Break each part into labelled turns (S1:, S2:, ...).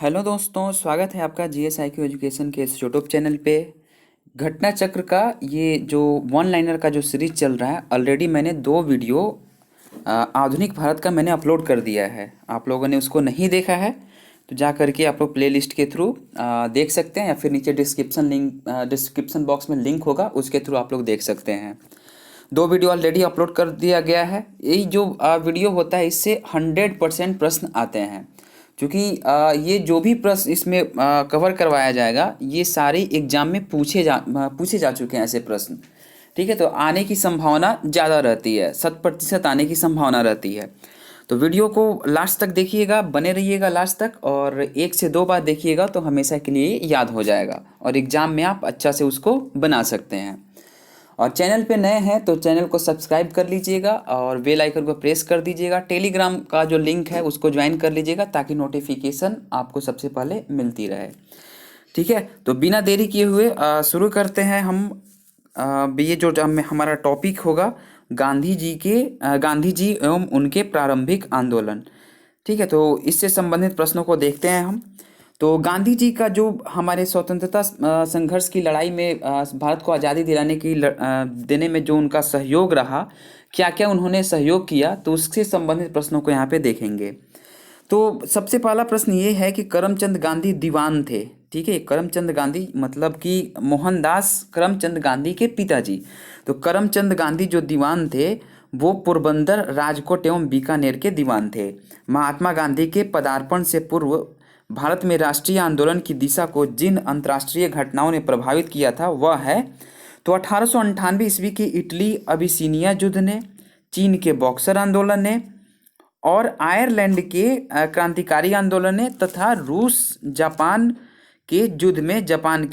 S1: Hello दोस्तों, स्वागत है आपका जीएसआईक्यू एजुकेशन के इस यूट्यूब चैनल पे। घटना चक्र का ये जो वन लाइनर का जो सीरीज चल रहा है, ऑलरेडी मैंने 2 वीडियो आधुनिक भारत का मैंने अपलोड कर दिया है। आप लोगों ने उसको नहीं देखा है तो जा करके आप लोग प्लेलिस्ट के थ्रू देख सकते हैं, या फिर नीचे डिस्क्रिप्शन बॉक्स में लिंक होगा, उसके थ्रू आप लोग देख सकते हैं। 2 वीडियो ऑलरेडी अपलोड कर दिया गया है। यही जो वीडियो होता है, इससे 100% प्रश्न आते हैं, क्योंकि ये जो भी प्रश्न इसमें कवर करवाया जाएगा, ये सारे एग्जाम में पूछे जा चुके हैं ऐसे प्रश्न। ठीक है, तो आने की संभावना ज़्यादा रहती है, 100% आने की संभावना रहती है। तो वीडियो को लास्ट तक देखिएगा, बने रहिएगा लास्ट तक, और 1 से 2 बार देखिएगा तो हमेशा के लिए याद हो जाएगा और एग्ज़ाम में आप अच्छा से उसको बना सकते हैं। और चैनल पे नए हैं तो चैनल को सब्सक्राइब कर लीजिएगा और बेल आइकन को प्रेस कर दीजिएगा। टेलीग्राम का जो लिंक है उसको ज्वाइन कर लीजिएगा, ताकि नोटिफिकेशन आपको सबसे पहले मिलती रहे। ठीक है, तो बिना देरी किए हुए शुरू करते हैं हम। ये जो हमारा टॉपिक होगा, गांधी जी एवं उनके प्रारंभिक आंदोलन। ठीक है, तो इससे संबंधित प्रश्नों को देखते हैं हम। तो गांधी जी का जो हमारे स्वतंत्रता संघर्ष की लड़ाई में भारत को आज़ादी दिलाने देने में जो उनका सहयोग रहा, क्या क्या उन्होंने सहयोग किया, तो उससे संबंधित प्रश्नों को यहाँ पे देखेंगे। तो सबसे पहला प्रश्न ये है कि करमचंद गांधी दीवान थे। ठीक है, करमचंद गांधी मतलब कि मोहनदास करमचंद गांधी के पिताजी। तो करमचंद गांधी जो दीवान थे, वो पोरबंदर, राजकोट एवं बीकानेर के दीवान थे। महात्मा गांधी के पदार्पण से पूर्व भारत में राष्ट्रीय आंदोलन की दिशा को जिन अंतर्राष्ट्रीय घटनाओं ने प्रभावित किया था वह है, तो 1898 ईस्वी की इटली अबिसीनिया युद्ध ने, चीन के बॉक्सर आंदोलन ने, और आयरलैंड के क्रांतिकारी आंदोलन ने, तथा रूस जापान के युद्ध में जापान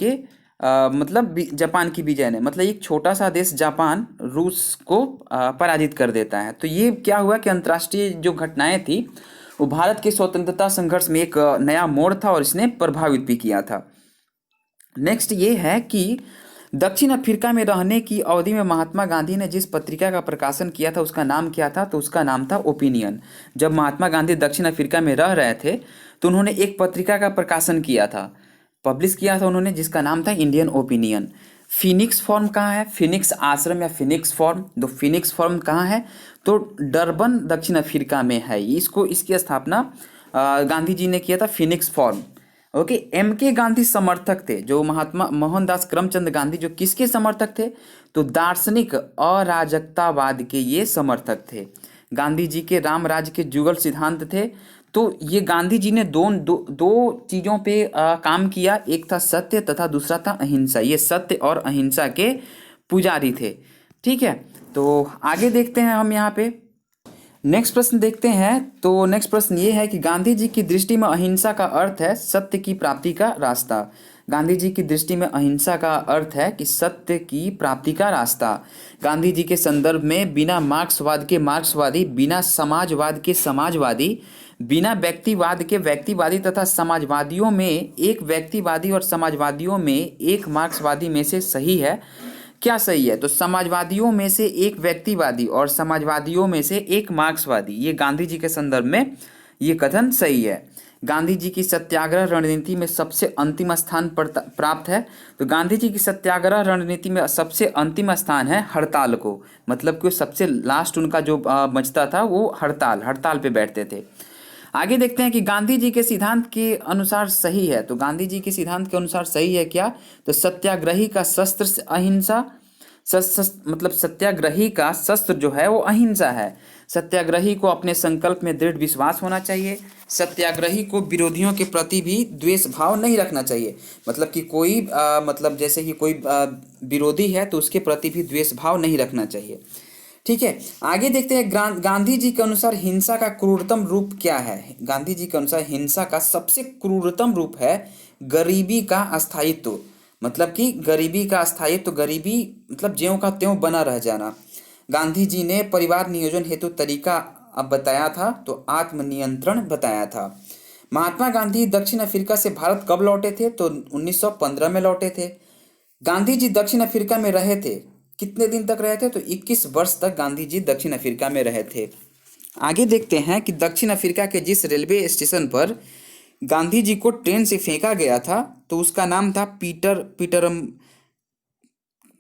S1: की विजय ने। मतलब एक छोटा सा देश जापान रूस को पराजित कर देता है। तो ये क्या हुआ कि अंतर्राष्ट्रीय जो घटनाएं थी वो भारत के स्वतंत्रता संघर्ष में एक नया मोड़ था और इसने प्रभावित भी किया था। नेक्स्ट ये है कि दक्षिण अफ्रीका में रहने की अवधि में महात्मा गांधी ने जिस पत्रिका का प्रकाशन किया था उसका नाम क्या था, तो उसका नाम था ओपिनियन। जब महात्मा गांधी दक्षिण अफ्रीका में रह रहे थे तो उन्होंने एक पत्रिका का प्रकाशन किया था, पब्लिश किया था उन्होंने, जिसका नाम था इंडियन ओपिनियन। फिनिक्स फॉर्म कहाँ है, फिनिक्स आश्रम या फिनिक्स फॉर्म, तो फिनिक्स फॉर्म कहाँ है, तो डरबन दक्षिण अफ्रीका में है। इसकी स्थापना गांधी जी ने किया था, फिनिक्स फॉर्म। ओके, एम के गांधी समर्थक थे, जो महात्मा मोहनदास करमचंद गांधी जो किसके समर्थक थे, तो दार्शनिक अराजकतावाद के ये समर्थक थे। गांधी जी के राम राज्य के जुगल सिद्धांत थे। तो ये गांधी जी ने दो चीज़ों पे काम किया, एक था सत्य तथा दूसरा था अहिंसा। ये सत्य और अहिंसा के पुजारी थे। ठीक है, तो आगे देखते हैं हम यहाँ पे। नेक्स्ट प्रश्न देखते हैं। तो नेक्स्ट प्रश्न ये है कि गांधी जी की दृष्टि में अहिंसा का अर्थ है सत्य की प्राप्ति का रास्ता। गांधी जी की दृष्टि में अहिंसा का अर्थ है कि सत्य की प्राप्ति का रास्ता। गांधी जी के संदर्भ में बिना मार्क्सवाद के मार्क्सवादी, बिना समाजवाद के समाजवादी, बिना व्यक्तिवाद के व्यक्तिवादी तथा समाजवादियों में एक व्यक्तिवादी और समाजवादियों में एक मार्क्सवादी में से सही है। क्या सही है, तो समाजवादियों में से एक व्यक्तिवादी और समाजवादियों में से एक मार्क्सवादी, ये गांधी जी के संदर्भ में ये कथन सही है। गांधी जी की सत्याग्रह रणनीति में सबसे अंतिम स्थान प्राप्त है। तो गांधी जी की सत्याग्रह रणनीति में सबसे अंतिम स्थान है हड़ताल को, मतलब कि सबसे लास्ट उनका जो बचता था वो हड़ताल पे बैठते थे। आगे देखते हैं कि गांधी जी के सिद्धांत के अनुसार सही है। तो गांधी जी के सिद्धांत के अनुसार सही है क्या, तो सत्याग्रही का शस्त्र से अहिंसा, मतलब सत्याग्रही का शस्त्र जो है वो अहिंसा है। सत्याग्रही को अपने संकल्प में दृढ़ विश्वास होना चाहिए। सत्याग्रही को विरोधियों के प्रति भी द्वेष भाव नहीं रखना चाहिए। मतलब कि कोई मतलब जैसे कि कोई विरोधी है तो उसके प्रति भी द्वेष भाव नहीं रखना चाहिए। ठीक है, आगे देखते हैं। गांधी जी के अनुसार हिंसा का क्रूरतम रूप क्या है। गांधी जी के अनुसार हिंसा का सबसे क्रूरतम रूप है गरीबी का अस्थायित्व। मतलब कि गरीबी का अस्थायित्व, गरीबी मतलब ज्यों का त्यों बना रह जाना। गांधी जी ने परिवार नियोजन हेतु तरीका अब बताया था, तो आत्मनियंत्रण बताया था। महात्मा गांधी दक्षिण अफ्रीका से भारत कब लौटे थे, तो 1915 में लौटे थे। गांधी जी दक्षिण अफ्रीका में रहे थे, कितने दिन तक रहे थे, तो 21 वर्ष तक गांधी जी दक्षिण अफ्रीका में रहे थे। आगे देखते हैं कि दक्षिण अफ्रीका के जिस रेलवे स्टेशन पर गांधी जी को ट्रेन से फेंका गया था, तो उसका नाम था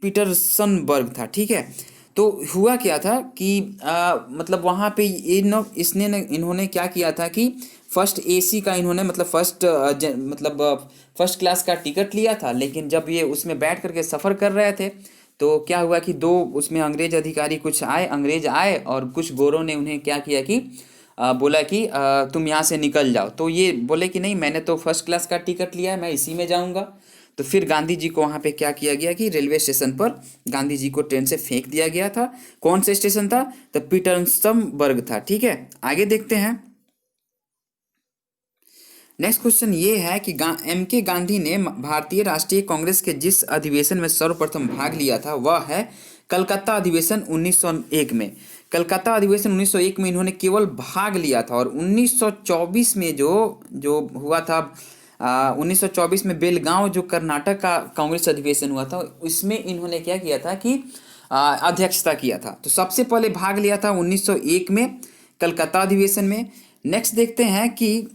S1: पीटरसनबर्ग था, ठीक है। तो हुआ क्या था कि मतलब वहाँ पे इन्होंने क्या किया था कि फर्स्ट एसी का इन्होंने मतलब फर्स्ट क्लास का टिकट लिया था, लेकिन जब ये उसमें बैठ करके सफ़र कर रहे थे तो क्या हुआ कि दो उसमें अंग्रेज अधिकारी अंग्रेज आए और कुछ गोरों ने उन्हें क्या किया कि बोला कि तुम यहाँ से निकल जाओ। तो ये बोले कि नहीं, मैंने तो फर्स्ट क्लास का टिकट लिया है, मैं इसी में जाऊँगा। तो फिर गांधी जी को वहाँ पे क्या किया गया कि रेलवे स्टेशन पर गांधी जी को ट्रेन से फेंक दिया गया था। कौन सा स्टेशन था? तो पीटरसनबर्ग था, ठीक है। आगे देखते हैं। नेक्स्ट क्वेश्चन ये है कि एम के गांधी ने भारतीय राष्ट्रीय कांग्रेस के जिस अधिवेशन में सर्वप्रथम भाग लिया था वह है कलकत्ता अधिवेशन 1901 में। कलकत्ता अधिवेशन 1901 में इन्होंने केवल भाग लिया था, और 1924 में जो जो हुआ था 1924 में बेलगांव जो कर्नाटक का कांग्रेस अधिवेशन हुआ था, इसमें इन्होंने क्या किया था कि अध्यक्षता किया था। तो सबसे पहले भाग लिया था 1901 में कलकत्ता अधिवेशन में। नेक्स्ट देखते हैं कि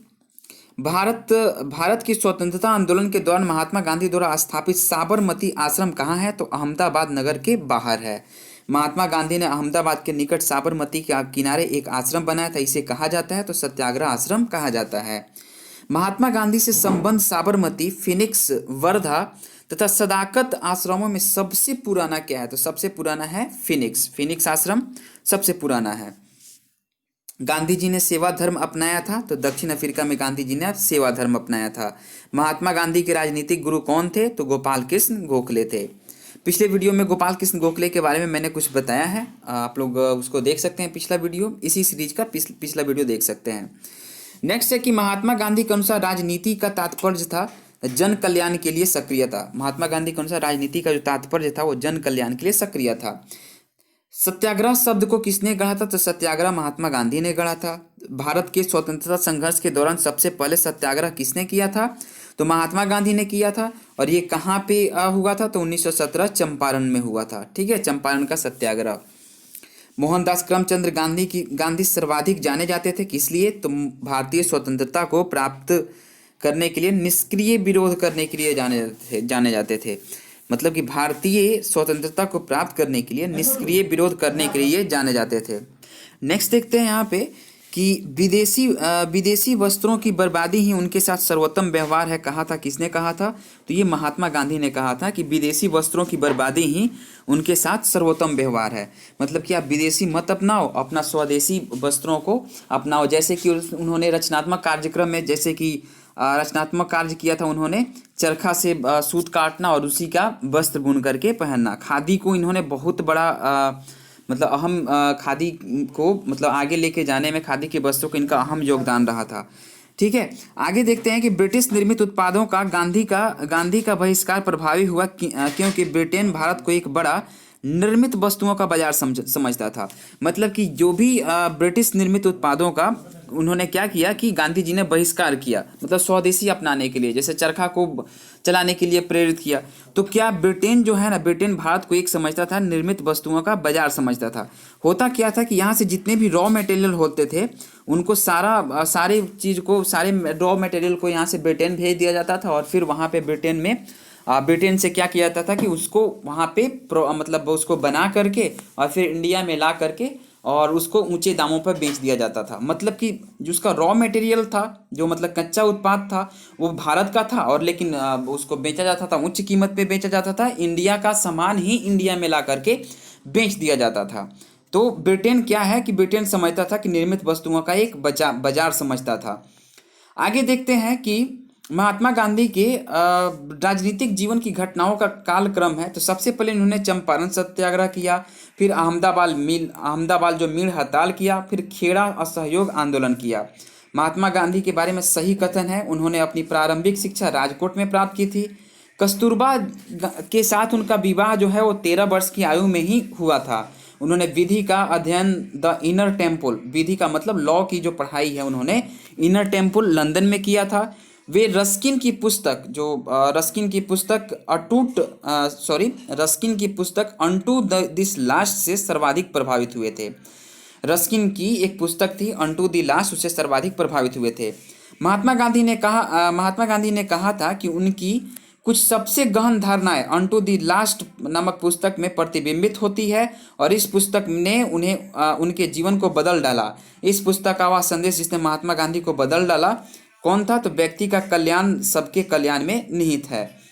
S1: भारत भारत की स्वतंत्रता आंदोलन के दौरान महात्मा गांधी द्वारा स्थापित साबरमती आश्रम कहाँ है? तो अहमदाबाद नगर के बाहर है। महात्मा गांधी ने अहमदाबाद के निकट साबरमती के किनारे एक आश्रम बनाया था, इसे कहा जाता है तो सत्याग्रह आश्रम कहा जाता है। महात्मा गांधी से संबंध साबरमती, फिनिक्स, वर्धा तथा सदाकत आश्रमों में सबसे पुराना क्या है? तो सबसे पुराना है फिनिक्स आश्रम सबसे पुराना है। गांधी जी ने सेवा धर्म अपनाया था, तो दक्षिण अफ्रीका में गांधी जी ने सेवा धर्म अपनाया था। महात्मा गांधी के राजनीतिक गुरु कौन थे? तो गोपाल कृष्ण गोखले थे। पिछले वीडियो में गोपाल कृष्ण गोखले के बारे में मैंने कुछ बताया है, आप लोग उसको देख सकते हैं। पिछला वीडियो इसी सीरीज का पिछला वीडियो देख सकते हैं। नेक्स्ट है कि महात्मा गांधी के अनुसार राजनीति का तात्पर्य था जन कल्याण के लिए सक्रियता। महात्मा गांधी के अनुसार राजनीति का जो तात्पर्य था वो जन कल्याण के लिए सक्रिय था। सत्याग्रह शब्द को किसने गढ़ा था? तो सत्याग्रह महात्मा गांधी ने गढ़ा था। भारत के स्वतंत्रता संघर्ष के दौरान सबसे पहले सत्याग्रह किसने किया था? तो महात्मा गांधी ने किया था। और ये कहाँ पे हुआ था? तो 1917 चंपारण में हुआ था, ठीक है, चंपारण का सत्याग्रह। मोहनदास करमचंद गांधी सर्वाधिक जाने जाते थे, किस लिए? तो भारतीय स्वतंत्रता को प्राप्त करने के लिए निष्क्रिय विरोध करने के लिए जाने जाते थे। मतलब कि भारतीय स्वतंत्रता को प्राप्त करने के लिए निष्क्रिय विरोध करने के लिए जाने जाते थे। नेक्स्ट देखते हैं यहाँ पे कि विदेशी वस्त्रों की बर्बादी ही उनके साथ सर्वोत्तम व्यवहार है, कहा था, किसने कहा था? तो ये महात्मा गांधी ने कहा था कि विदेशी वस्त्रों की बर्बादी ही उनके साथ सर्वोत्तम व्यवहार है। मतलब कि आप विदेशी मत अपनाओ, अपना स्वदेशी वस्त्रों को अपनाओ। जैसे कि उन्होंने रचनात्मक कार्यक्रम में जैसे कि रचनात्मक कार्य किया था, उन्होंने चरखा से सूत काटना और उसी का वस्त्र बुन करके पहनना। खादी को इन्होंने बहुत बड़ा मतलब अहम खादी को मतलब आगे लेके जाने में खादी के वस्त्रों को इनका अहम योगदान रहा था, ठीक है। आगे देखते हैं कि ब्रिटिश निर्मित उत्पादों का गांधी का बहिष्कार प्रभावी हुआ क्योंकि ब्रिटेन भारत को एक बड़ा निर्मित वस्तुओं का बाजार समझता था। मतलब कि जो भी ब्रिटिश निर्मित उत्पादों का उन्होंने क्या किया कि गांधी जी ने बहिष्कार किया, मतलब स्वदेशी अपनाने के लिए, जैसे चरखा को चलाने के लिए प्रेरित किया। तो क्या ब्रिटेन जो है ना, ब्रिटेन भारत को एक समझता था निर्मित वस्तुओं का बाजार समझता था। होता क्या था कि यहाँ से जितने भी रॉ मटेरियल होते थे उनको सारे रॉ मटेरियल को यहाँ से ब्रिटेन भेज दिया जाता था, और फिर वहाँ पे ब्रिटेन से क्या किया जाता था कि उसको वहाँ पे मतलब उसको बना करके और फिर इंडिया में ला करके और उसको ऊंचे दामों पर बेच दिया जाता था। मतलब कि जो उसका रॉ मटेरियल था, जो मतलब कच्चा उत्पाद था, वो भारत का था, और लेकिन उसको बेचा जाता था, उच्च कीमत पे बेचा जाता था। इंडिया का सामान ही इंडिया में ला करके बेच दिया जाता था। तो ब्रिटेन क्या है कि ब्रिटेन समझता था कि निर्मित वस्तुओं का एक बाजार समझता था। आगे देखते हैं कि महात्मा गांधी के राजनीतिक जीवन की घटनाओं का कालक्रम है। तो सबसे पहले इन्होंने चंपारण सत्याग्रह किया, फिर अहमदाबाद जो मील हड़ताल किया, फिर खेड़ा असहयोग आंदोलन किया। महात्मा गांधी के बारे में सही कथन है, उन्होंने अपनी प्रारंभिक शिक्षा राजकोट में प्राप्त की थी। कस्तूरबा के साथ उनका विवाह जो है वो 13 वर्ष की आयु में ही हुआ था। उन्होंने विधि का अध्ययन द इनर टेम्पल, विधि का मतलब लॉ की जो पढ़ाई है उन्होंने इनर टेम्पल लंदन में किया था। वे रस्किन की पुस्तक अनटू दिस लास्ट से सर्वाधिक प्रभावित हुए थे। रस्किन की एक पुस्तक थी अनटू द लास्ट, उससे सर्वाधिक प्रभावित हुए थे। महात्मा गांधी ने कहा था कि उनकी कुछ सबसे गहन धारणाएं अनटू द लास्ट नामक पुस्तक में प्रतिबिंबित होती है और इस पुस्तक ने उन्हें उनके जीवन को बदल डाला। इस पुस्तक का वह संदेश जिसने महात्मा गांधी को बदल डाला कौन था? तो व्यक्ति का कल्याण सबके कल्याण में निहित है।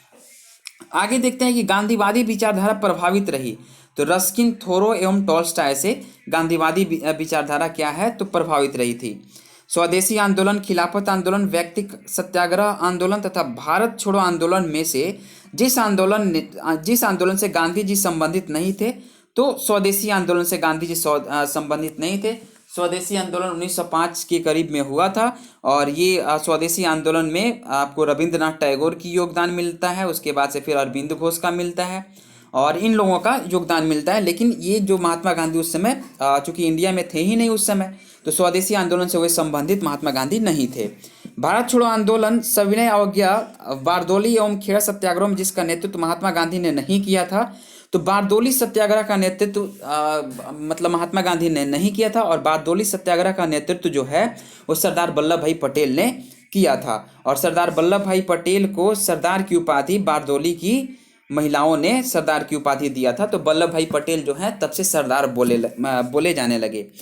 S1: आगे देखते हैं कि गांधीवादी विचारधारा प्रभावित रही। तो रस्किन, थोरो एवं टॉल्स्टॉय से गांधीवादी विचारधारा क्या है? तो प्रभावित रही थी। स्वदेशी आंदोलन, खिलाफत आंदोलन, व्यक्तिक सत्याग्रह आंदोलन तथा भारत छोड़ो आंदोलन में से जिस आंदोलन से गांधी जी संबंधित नहीं थे, तो स्वदेशी आंदोलन से गांधी जी संबंधित नहीं थे। स्वदेशी आंदोलन 1905 के करीब में हुआ था और ये स्वदेशी आंदोलन में आपको रविंद्रनाथ टैगोर की योगदान मिलता है, उसके बाद से फिर अरविंद घोष का मिलता है और इन लोगों का योगदान मिलता है। लेकिन ये जो महात्मा गांधी उस समय चूंकि इंडिया में थे ही नहीं उस समय, तो स्वदेशी आंदोलन से वे संबंधित महात्मा गांधी नहीं थे। भारत छोड़ो आंदोलन, सविनय अवज्ञा, बारदोली एवं खेड़ा सत्याग्रह में जिसका नेतृत्व महात्मा गांधी ने नहीं किया था, तो बारदोली सत्याग्रह का नेतृत्व मतलब महात्मा गांधी ने नहीं किया था और बारदोली सत्याग्रह का नेतृत्व जो है वो सरदार वल्लभ भाई पटेल ने किया था। और सरदार वल्लभ भाई पटेल को सरदार की उपाधि बारदोली की महिलाओं ने सरदार की उपाधि दिया था। तो वल्लभ भाई पटेल जो है तब से सरदार बोले जाने लगे।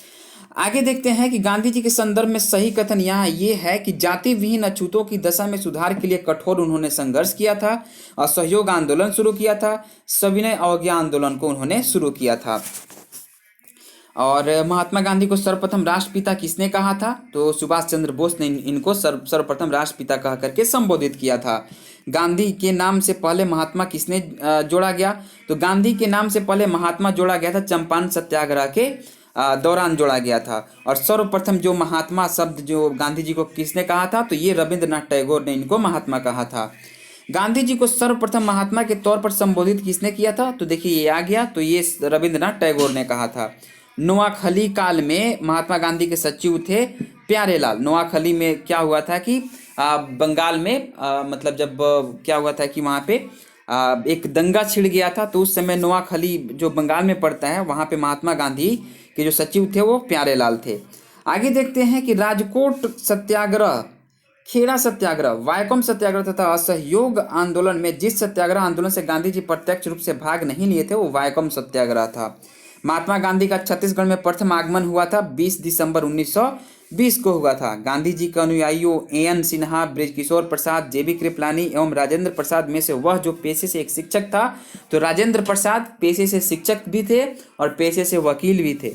S1: आगे देखते हैं कि गांधी जी के संदर्भ में सही कथन यहाँ ये है कि जाति विहीन अछूतों की दशा में सुधार के लिए कठोर उन्होंने संघर्ष किया था, असहयोग आंदोलन शुरू किया था, सविनय अवज्ञा आंदोलन को उन्होंने शुरू किया था। और महात्मा गांधी को सर्वप्रथम राष्ट्रपिता किसने कहा था? तो सुभाष चंद्र बोस ने इनको सर्वप्रथम राष्ट्रपिता कह करके संबोधित किया था। गांधी के नाम से पहले महात्मा किसने जोड़ा गया? तो गांधी के नाम से पहले महात्मा जोड़ा गया था चंपारण सत्याग्रह के दौरान जोड़ा गया था। और सर्वप्रथम जो महात्मा शब्द जो गांधी जी को किसने कहा था? तो ये रविंद्रनाथ टैगोर ने इनको महात्मा कहा था। गांधी जी को सर्वप्रथम महात्मा के तौर पर संबोधित किसने किया था? तो देखिए ये आ गया, तो ये रविंद्रनाथ टैगोर ने कहा था। नोआखली काल में महात्मा गांधी के सचिव थे प्यारेलाल। नोआखली में क्या हुआ था कि बंगाल में मतलब जब क्या हुआ था कि वहाँ पे एक दंगा छिड़ गया था, तो उस समय नोआखली जो बंगाल में पड़ता है वहाँ पे महात्मा गांधी के जो सचिव थे वो प्यारेलाल थे। आगे देखते हैं कि राजकोट सत्याग्रह, खेड़ा सत्याग्रह, वायकोम सत्याग्रह तथा असहयोग आंदोलन में जिस सत्याग्रह आंदोलन से गांधी जी प्रत्यक्ष रूप से भाग नहीं लिए थे वो वायकोम सत्याग्रह था। महात्मा गांधी का छत्तीसगढ़ में प्रथम आगमन हुआ था 20 दिसंबर 1920 को हुआ था। गांधी जी के अनुयायियों एन सिन्हा, बृजकिशोर प्रसाद, जेबी कृपलानी एवं राजेंद्र प्रसाद में से वह जो पेशे से एक शिक्षक था, तो राजेंद्र प्रसाद पेशे से शिक्षक भी थे और पेशे से वकील भी थे।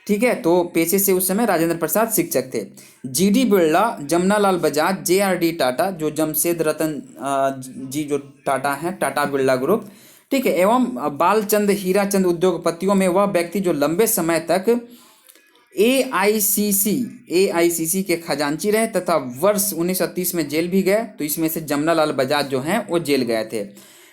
S1: ठीक है, तो पेशे से उस समय राजेंद्र प्रसाद शिक्षक थे। जीडी बिरला, जमनालाल बजाज, जेआरडी टाटा जो जमशेद रतन जी जो टाटा हैं, टाटा बिरला ग्रुप, ठीक है, एवं बालचंद हीराचंद उद्योगपतियों में वह व्यक्ति जो लंबे समय तक एआईसीसी के खजांची रहे तथा वर्ष 1930 में जेल भी गए, तो इसमें से जमनालाल बजाज जो हैं वो जेल गए थे।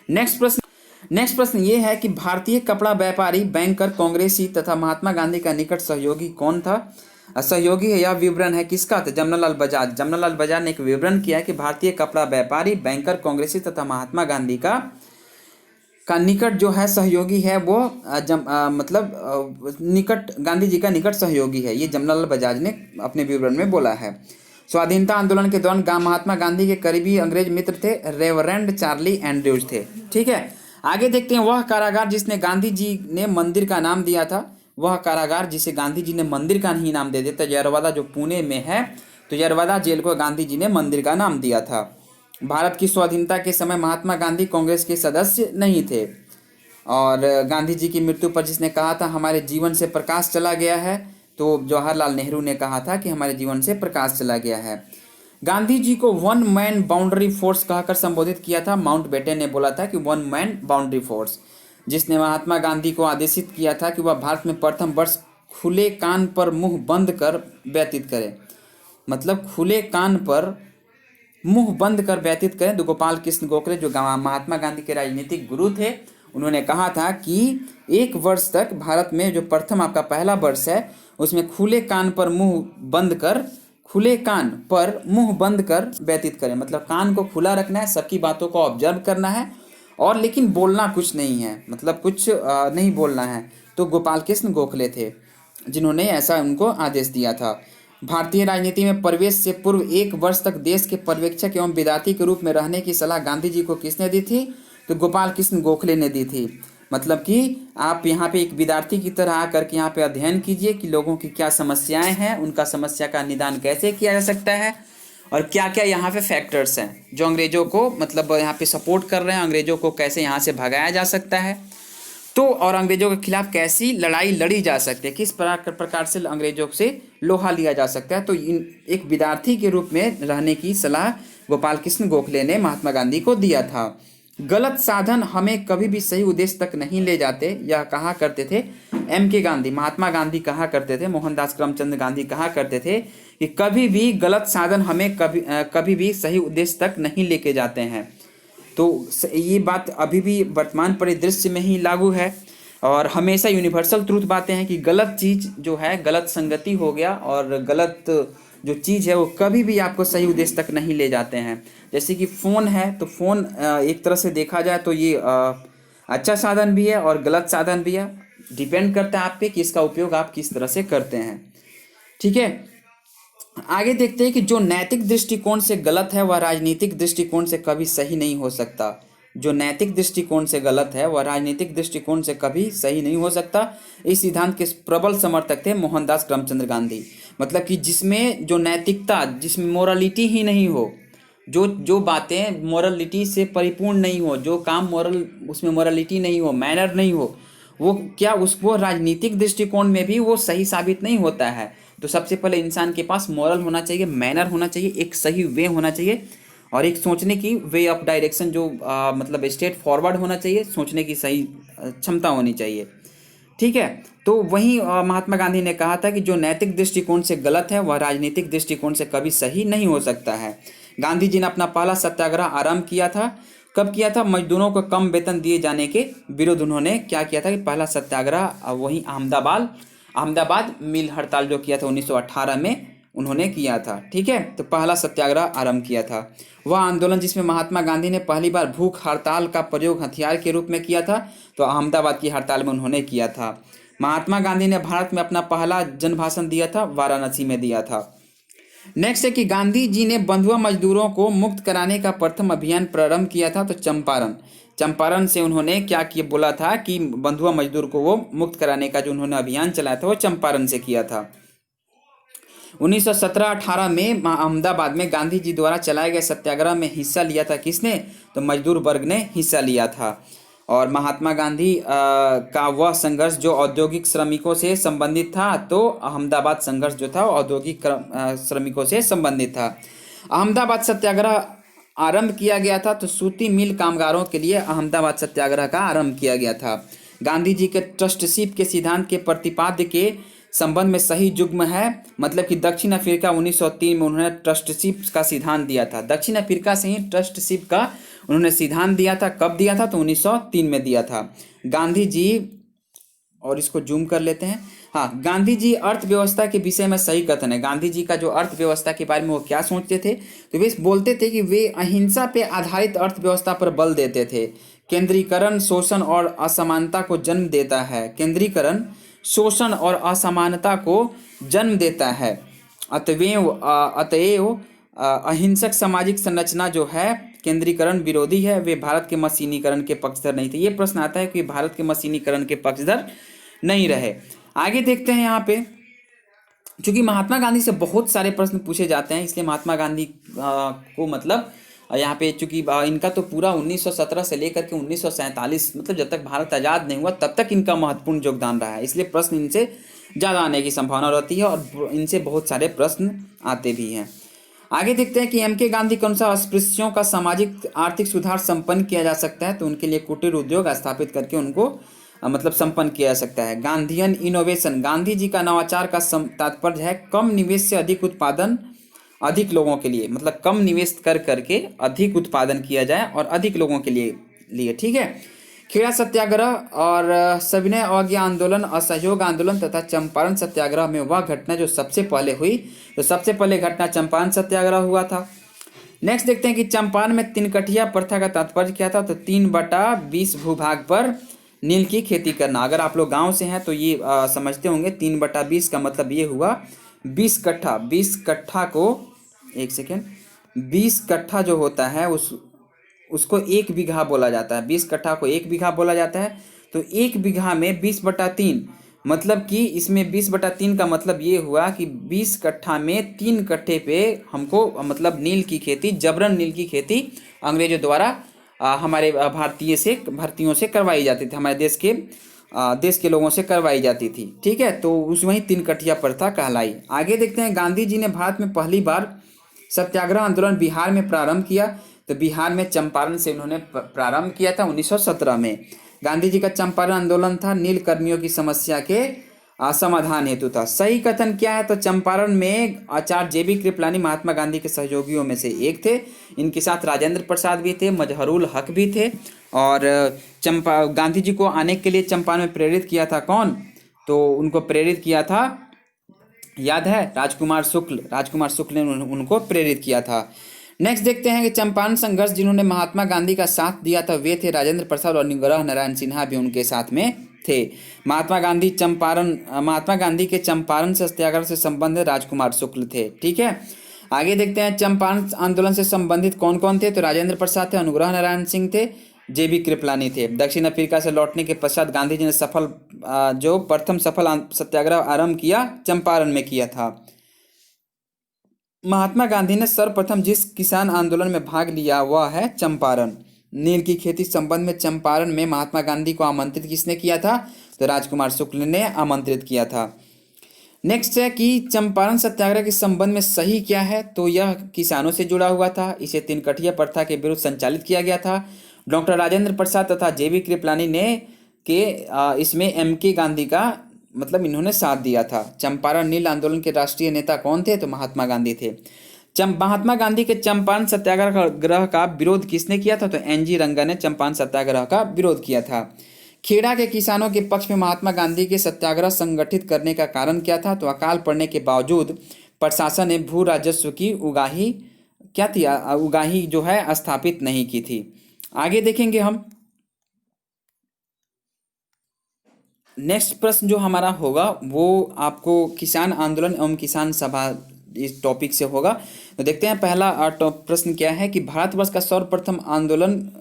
S1: नेक्स्ट प्रश्न ये है कि भारतीय कपड़ा व्यापारी, बैंकर, कांग्रेसी तथा महात्मा गांधी का निकट सहयोगी कौन था? सहयोगी है, यह विवरण है किसका? था जमनालाल बजाज। जमनालाल बजाज ने एक विवरण किया है कि भारतीय कपड़ा व्यापारी, बैंकर, कांग्रेसी तथा महात्मा गांधी का निकट जो है सहयोगी है वो निकट गांधी जी का निकट सहयोगी है, ये जमनालाल बजाज ने अपने विवरण में बोला है। स्वाधीनता आंदोलन के दौरान महात्मा गांधी के करीबी अंग्रेज मित्र थे रेवरेंड चार्ली एंड्रयूज थे। ठीक है, आगे देखते हैं वह कारागार जिसने गांधी जी ने मंदिर का नाम दिया था। वह कारागार जिसे गांधी जी ने मंदिर का नहीं नाम दे दिया था, यरवादा जो पुणे में है, तो यरवादा जेल को गांधी जी ने मंदिर का नाम दिया था। भारत की स्वाधीनता के समय महात्मा गांधी कांग्रेस के सदस्य नहीं थे और गांधी जी की मृत्यु पर जिसने कहा था हमारे जीवन से प्रकाश चला गया है, तो जवाहरलाल नेहरू ने कहा था कि हमारे जीवन से प्रकाश चला गया है। गांधी जी को वन मैन बाउंड्री फोर्स कहकर संबोधित किया था। माउंटबेटन ने बोला था कि वन मैन बाउंड्री फोर्स, जिसने महात्मा गांधी को आदेशित किया था कि वह भारत में प्रथम वर्ष खुले कान पर मुंह बंद कर व्यतीत करें, मतलब खुले कान पर मुंह बंद कर व्यतीत करें। तो गोपाल कृष्ण गोखले जो महात्मा गांधी के राजनीतिक गुरु थे, उन्होंने कहा था कि एक वर्ष तक भारत में जो प्रथम आपका पहला वर्ष है उसमें खुले कान पर मुंह बंद कर व्यतीत करें, मतलब कान को खुला रखना है, सबकी बातों को ऑब्जर्व करना है और लेकिन बोलना कुछ नहीं है, मतलब कुछ नहीं बोलना है। तो गोपाल कृष्ण गोखले थे जिन्होंने ऐसा उनको आदेश दिया था। भारतीय राजनीति में प्रवेश से पूर्व 1 वर्ष तक देश के पर्यवेक्षक एवं विद्यार्थी के रूप में रहने की सलाह गांधी जी को किसने दी थी? तो गोपाल कृष्ण गोखले ने दी थी। मतलब कि आप यहाँ पे एक विद्यार्थी की तरह आकर के यहाँ पे अध्ययन कीजिए कि लोगों की क्या समस्याएं हैं, उनका समस्या का निदान कैसे किया जा सकता है और क्या क्या यहाँ पे फैक्टर्स हैं जो अंग्रेजों को मतलब यहाँ पे सपोर्ट कर रहे हैं, अंग्रेजों को कैसे यहाँ से भगाया जा सकता है, तो और अंग्रेजों के खिलाफ कैसी लड़ाई लड़ी जा सकती है, किस प्रकार से अंग्रेजों से लोहा लिया जा सकता है। तो इन एक विद्यार्थी के रूप में रहने की सलाह गोपाल कृष्ण गोखले ने महात्मा गांधी को दिया था। गलत साधन हमें कभी भी सही उद्देश्य तक नहीं ले जाते, यह कहा करते थे M.K. गांधी। महात्मा गांधी कहा करते थे, मोहनदास करमचंद गांधी कहा करते थे कि कभी भी गलत साधन हमें कभी भी सही उद्देश्य तक नहीं लेके जाते हैं। तो ये बात अभी भी वर्तमान परिदृश्य में ही लागू है और हमेशा यूनिवर्सल ट्रूथ बातें हैं कि गलत चीज़ जो है, गलत संगति हो गया और गलत जो चीज़ है वो कभी भी आपको सही उद्देश्य तक नहीं ले जाते हैं। जैसे कि फ़ोन है, तो फ़ोन एक तरह से देखा जाए तो ये अच्छा साधन भी है और गलत साधन भी है, डिपेंड करता है आप पे कि इसका उपयोग आप किस तरह से करते हैं। ठीक है, आगे देखते हैं कि जो नैतिक दृष्टिकोण से गलत है वह राजनीतिक दृष्टिकोण से कभी सही नहीं हो सकता। जो नैतिक दृष्टिकोण से गलत है वह राजनीतिक दृष्टिकोण से कभी सही नहीं हो सकता। इस सिद्धांत के प्रबल समर्थक थे मोहनदास करमचंद गांधी। मतलब कि जिसमें जो नैतिकता, जिसमें मोरलिटी ही नहीं हो, जो बातें मोरलिटी से परिपूर्ण नहीं हो, जो काम मोरल उसमें मोरलिटी नहीं हो, मैनर नहीं हो, वो क्या उसको राजनीतिक दृष्टिकोण में भी वो सही साबित नहीं होता है। तो सबसे पहले इंसान के पास मॉरल होना चाहिए, मैनर होना चाहिए, एक सही वे होना चाहिए और एक सोचने की वे ऑफ डायरेक्शन जो मतलब स्ट्रेट फॉरवर्ड होना चाहिए, सोचने की सही क्षमता होनी चाहिए। ठीक है, तो वहीं महात्मा गांधी ने कहा था कि जो नैतिक दृष्टिकोण से गलत है वह राजनीतिक दृष्टिकोण से कभी सही नहीं हो सकता है। गांधी जी ने अपना पहला सत्याग्रह आरंभ किया था। कब किया था? मजदूरों को कम वेतन दिए जाने के विरुद्ध उन्होंने क्या किया था कि पहला सत्याग्रह वहीं अहमदाबाद मिल हड़ताल जो किया था 1918 में उन्होंने किया था। ठीक है, तो पहला सत्याग्रह आरंभ किया था। वह आंदोलन जिसमें महात्मा गांधी ने पहली बार भूख हड़ताल का प्रयोग हथियार के रूप में किया था, तो अहमदाबाद की हड़ताल में उन्होंने किया था। महात्मा गांधी ने भारत में अपना पहला जनभाषण दिया था, वाराणसी में दिया था। नेक्स्ट है कि गांधी जी ने बंधुआ मजदूरों को मुक्त कराने का प्रथम अभियान प्रारंभ किया था, तो चंपारण से उन्होंने क्या किया, बोला था कि बंधुआ मजदूर को वो मुक्त कराने का जो उन्होंने अभियान चलाया था वो चंपारण से किया था। 1917-18 में अहमदाबाद में गांधी जी द्वारा चलाए गए सत्याग्रह में हिस्सा लिया था किसने? तो मजदूर वर्ग ने हिस्सा लिया था। और महात्मा गांधी का वह संघर्ष जो औद्योगिक श्रमिकों से संबंधित था, तो अहमदाबाद संघर्ष जो था औद्योगिक श्रमिकों से संबंधित था। अहमदाबाद सत्याग्रह आरंभ किया गया था, तो सूती मिल कामगारों के लिए अहमदाबाद सत्याग्रह का आरंभ किया गया था। गांधी जी के ट्रस्टशिप के सिद्धांत के प्रतिपाद्य के संबंध में सही युग्म है, मतलब कि दक्षिण अफ्रीका 1903 में उन्होंने ट्रस्टशिप का सिद्धांत दिया था। दक्षिण अफ्रीका से ही ट्रस्टशिप का उन्होंने सिद्धांत दिया था। कब दिया था? तो 1903 में दिया था। गांधी जी, और इसको जूम कर लेते हैं, हाँ, गांधी जी अर्थव्यवस्था के विषय में सही कथन है। गांधी जी का जो अर्थव्यवस्था के बारे में वो क्या सोचते थे, तो वे बोलते थे कि वे अहिंसा पे आधारित अर्थव्यवस्था पर बल देते थे। केंद्रीकरण शोषण और असमानता को जन्म देता है। केंद्रीकरण शोषण और असमानता को जन्म देता है। अतएव अहिंसक सामाजिक संरचना जो है केंद्रीकरण विरोधी है। वे भारत के मशीनीकरण के पक्षधर नहीं थे। ये प्रश्न आता है कि भारत के मशीनीकरण के पक्षधर नहीं रहे। आगे देखते हैं यहाँ पे, चूंकि महात्मा गांधी से बहुत सारे प्रश्न पूछे जाते हैं, इसलिए महात्मा गांधी को मतलब यहाँ पे चूंकि इनका तो पूरा 1917 से लेकर के 1947 मतलब जब तक भारत आज़ाद नहीं हुआ तब तक इनका महत्वपूर्ण योगदान रहा है, इसलिए प्रश्न इनसे ज़्यादा आने की संभावना रहती है और इनसे बहुत सारे प्रश्न आते भी हैं। आगे देखते हैं कि M.K. गांधी के अनुसार अस्पृश्यों का सामाजिक आर्थिक सुधार संपन्न किया जा सकता है, तो उनके लिए कुटीर उद्योग स्थापित करके उनको मतलब संपन्न किया जा सकता है। गांधीयन इनोवेशन, गांधी जी का नवाचार का तात्पर्य है कम निवेश से अधिक उत्पादन, अधिक लोगों के लिए, मतलब कम निवेश कर करके अधिक उत्पादन किया जाए और अधिक लोगों के लिए। ठीक है, खेड़ा सत्याग्रह और सविनय अवज्ञा आंदोलन, असहयोग आंदोलन तथा चंपारण सत्याग्रह में वह घटना जो सबसे पहले हुई, तो सबसे पहले घटना चंपारण सत्याग्रह हुआ था। नेक्स्ट देखते हैं कि चंपारण में तिनकठिया प्रथा का तात्पर्य क्या था, तो 3/20 भूभाग पर नील की खेती करना। अगर आप लोग गांव से हैं तो ये समझते होंगे 3/20 का मतलब ये हुआ 20 कट्ठा को, एक सेकेंड, 20 कट्ठा जो होता है उसको 1 बीघा बोला जाता है। 20 कट्ठा को 1 बीघा बोला जाता है। तो 1 बीघा में 20/3, मतलब कि इसमें 20/3 का मतलब ये हुआ कि 20 कट्ठा में 3 कट्ठे पे हमको मतलब नील की खेती, जबरन नील की खेती अंग्रेजों द्वारा हमारे भारतीयों से करवाई जाती थी, हमारे देश के लोगों से करवाई जाती थी। ठीक है, तो उस वही 3 कट्ठिया प्रथा कहलाई। आगे देखते हैं, गांधी जी ने भारत में पहली बार सत्याग्रह आंदोलन बिहार में प्रारंभ किया। तो बिहार में चंपारण से उन्होंने प्रारंभ किया था 1917 में। गांधी जी का चंपारण आंदोलन था नील कर्मियों की समस्या के समाधान हेतु था। सही कथन क्या है? तो चंपारण में आचार्य जेबी कृपलानी महात्मा गांधी के सहयोगियों में से एक थे। इनके साथ राजेंद्र प्रसाद भी थे, मजहरुल हक भी थे। और गांधी जी को आने के लिए चंपारण में प्रेरित किया था कौन? तो उनको प्रेरित किया था, याद है, राजकुमार शुक्ल ने उनको प्रेरित किया था। नेक्स्ट देखते हैं कि चंपारण संघर्ष जिन्होंने महात्मा गांधी का साथ दिया था वे थे राजेंद्र प्रसाद और निग्रह नारायण सिन्हा भी उनके साथ में थे। महात्मा गांधी के चंपारण सत्याग्रह से संबंधित राजकुमार शुक्ल थे। ठीक है, आगे देखते हैं चंपारण आंदोलन से संबंधित कौन कौन थे? तो राजेंद्र प्रसाद थे, अनुग्रह नारायण सिंह थे, जेबी कृपलानी थे। दक्षिण अफ्रीका से लौटने के पश्चात गांधी जी ने प्रथम सफल सत्याग्रह आरंभ किया चंपारण में किया था। महात्मा गांधी ने सर्वप्रथम जिस किसान आंदोलन में भाग लिया वह है चंपारण। नील की खेती संबंध में चंपारण में महात्मा गांधी को आमंत्रित किसने किया था? तो राजकुमार शुक्ल ने आमंत्रित किया था। नेक्स्ट है कि चंपारण सत्याग्रह के संबंध में सही क्या है? तो यह किसानों से जुड़ा हुआ था। इसे 3 कट्ठिया प्रथा के विरुद्ध संचालित किया गया था। डॉक्टर राजेंद्र प्रसाद तथा जेबी कृपलानी ने इसमें MK गांधी का मतलब इन्होंने साथ दिया था। चंपारण नील आंदोलन के राष्ट्रीय नेता कौन थे? तो महात्मा गांधी थे। महात्मा गांधी के चंपारण सत्याग्रह का विरोध किसने किया था? तो NG रंगा ने चंपारण सत्याग्रह का विरोध किया था। खेड़ा के किसानों के पक्ष में महात्मा गांधी के सत्याग्रह संगठित करने का कारण क्या था? तो अकाल पड़ने के बावजूद प्रशासन ने भू राजस्व की उगाही जो है स्थापित नहीं की थी। आगे देखेंगे हम, नेक्स्ट प्रश्न जो हमारा होगा वो आपको किसान आंदोलन एवं किसान सभा इस टॉपिक से होगा। तो देखते हैं पहला प्रश्न क्या है कि भारतवर्ष का सर्वप्रथम आंदोलन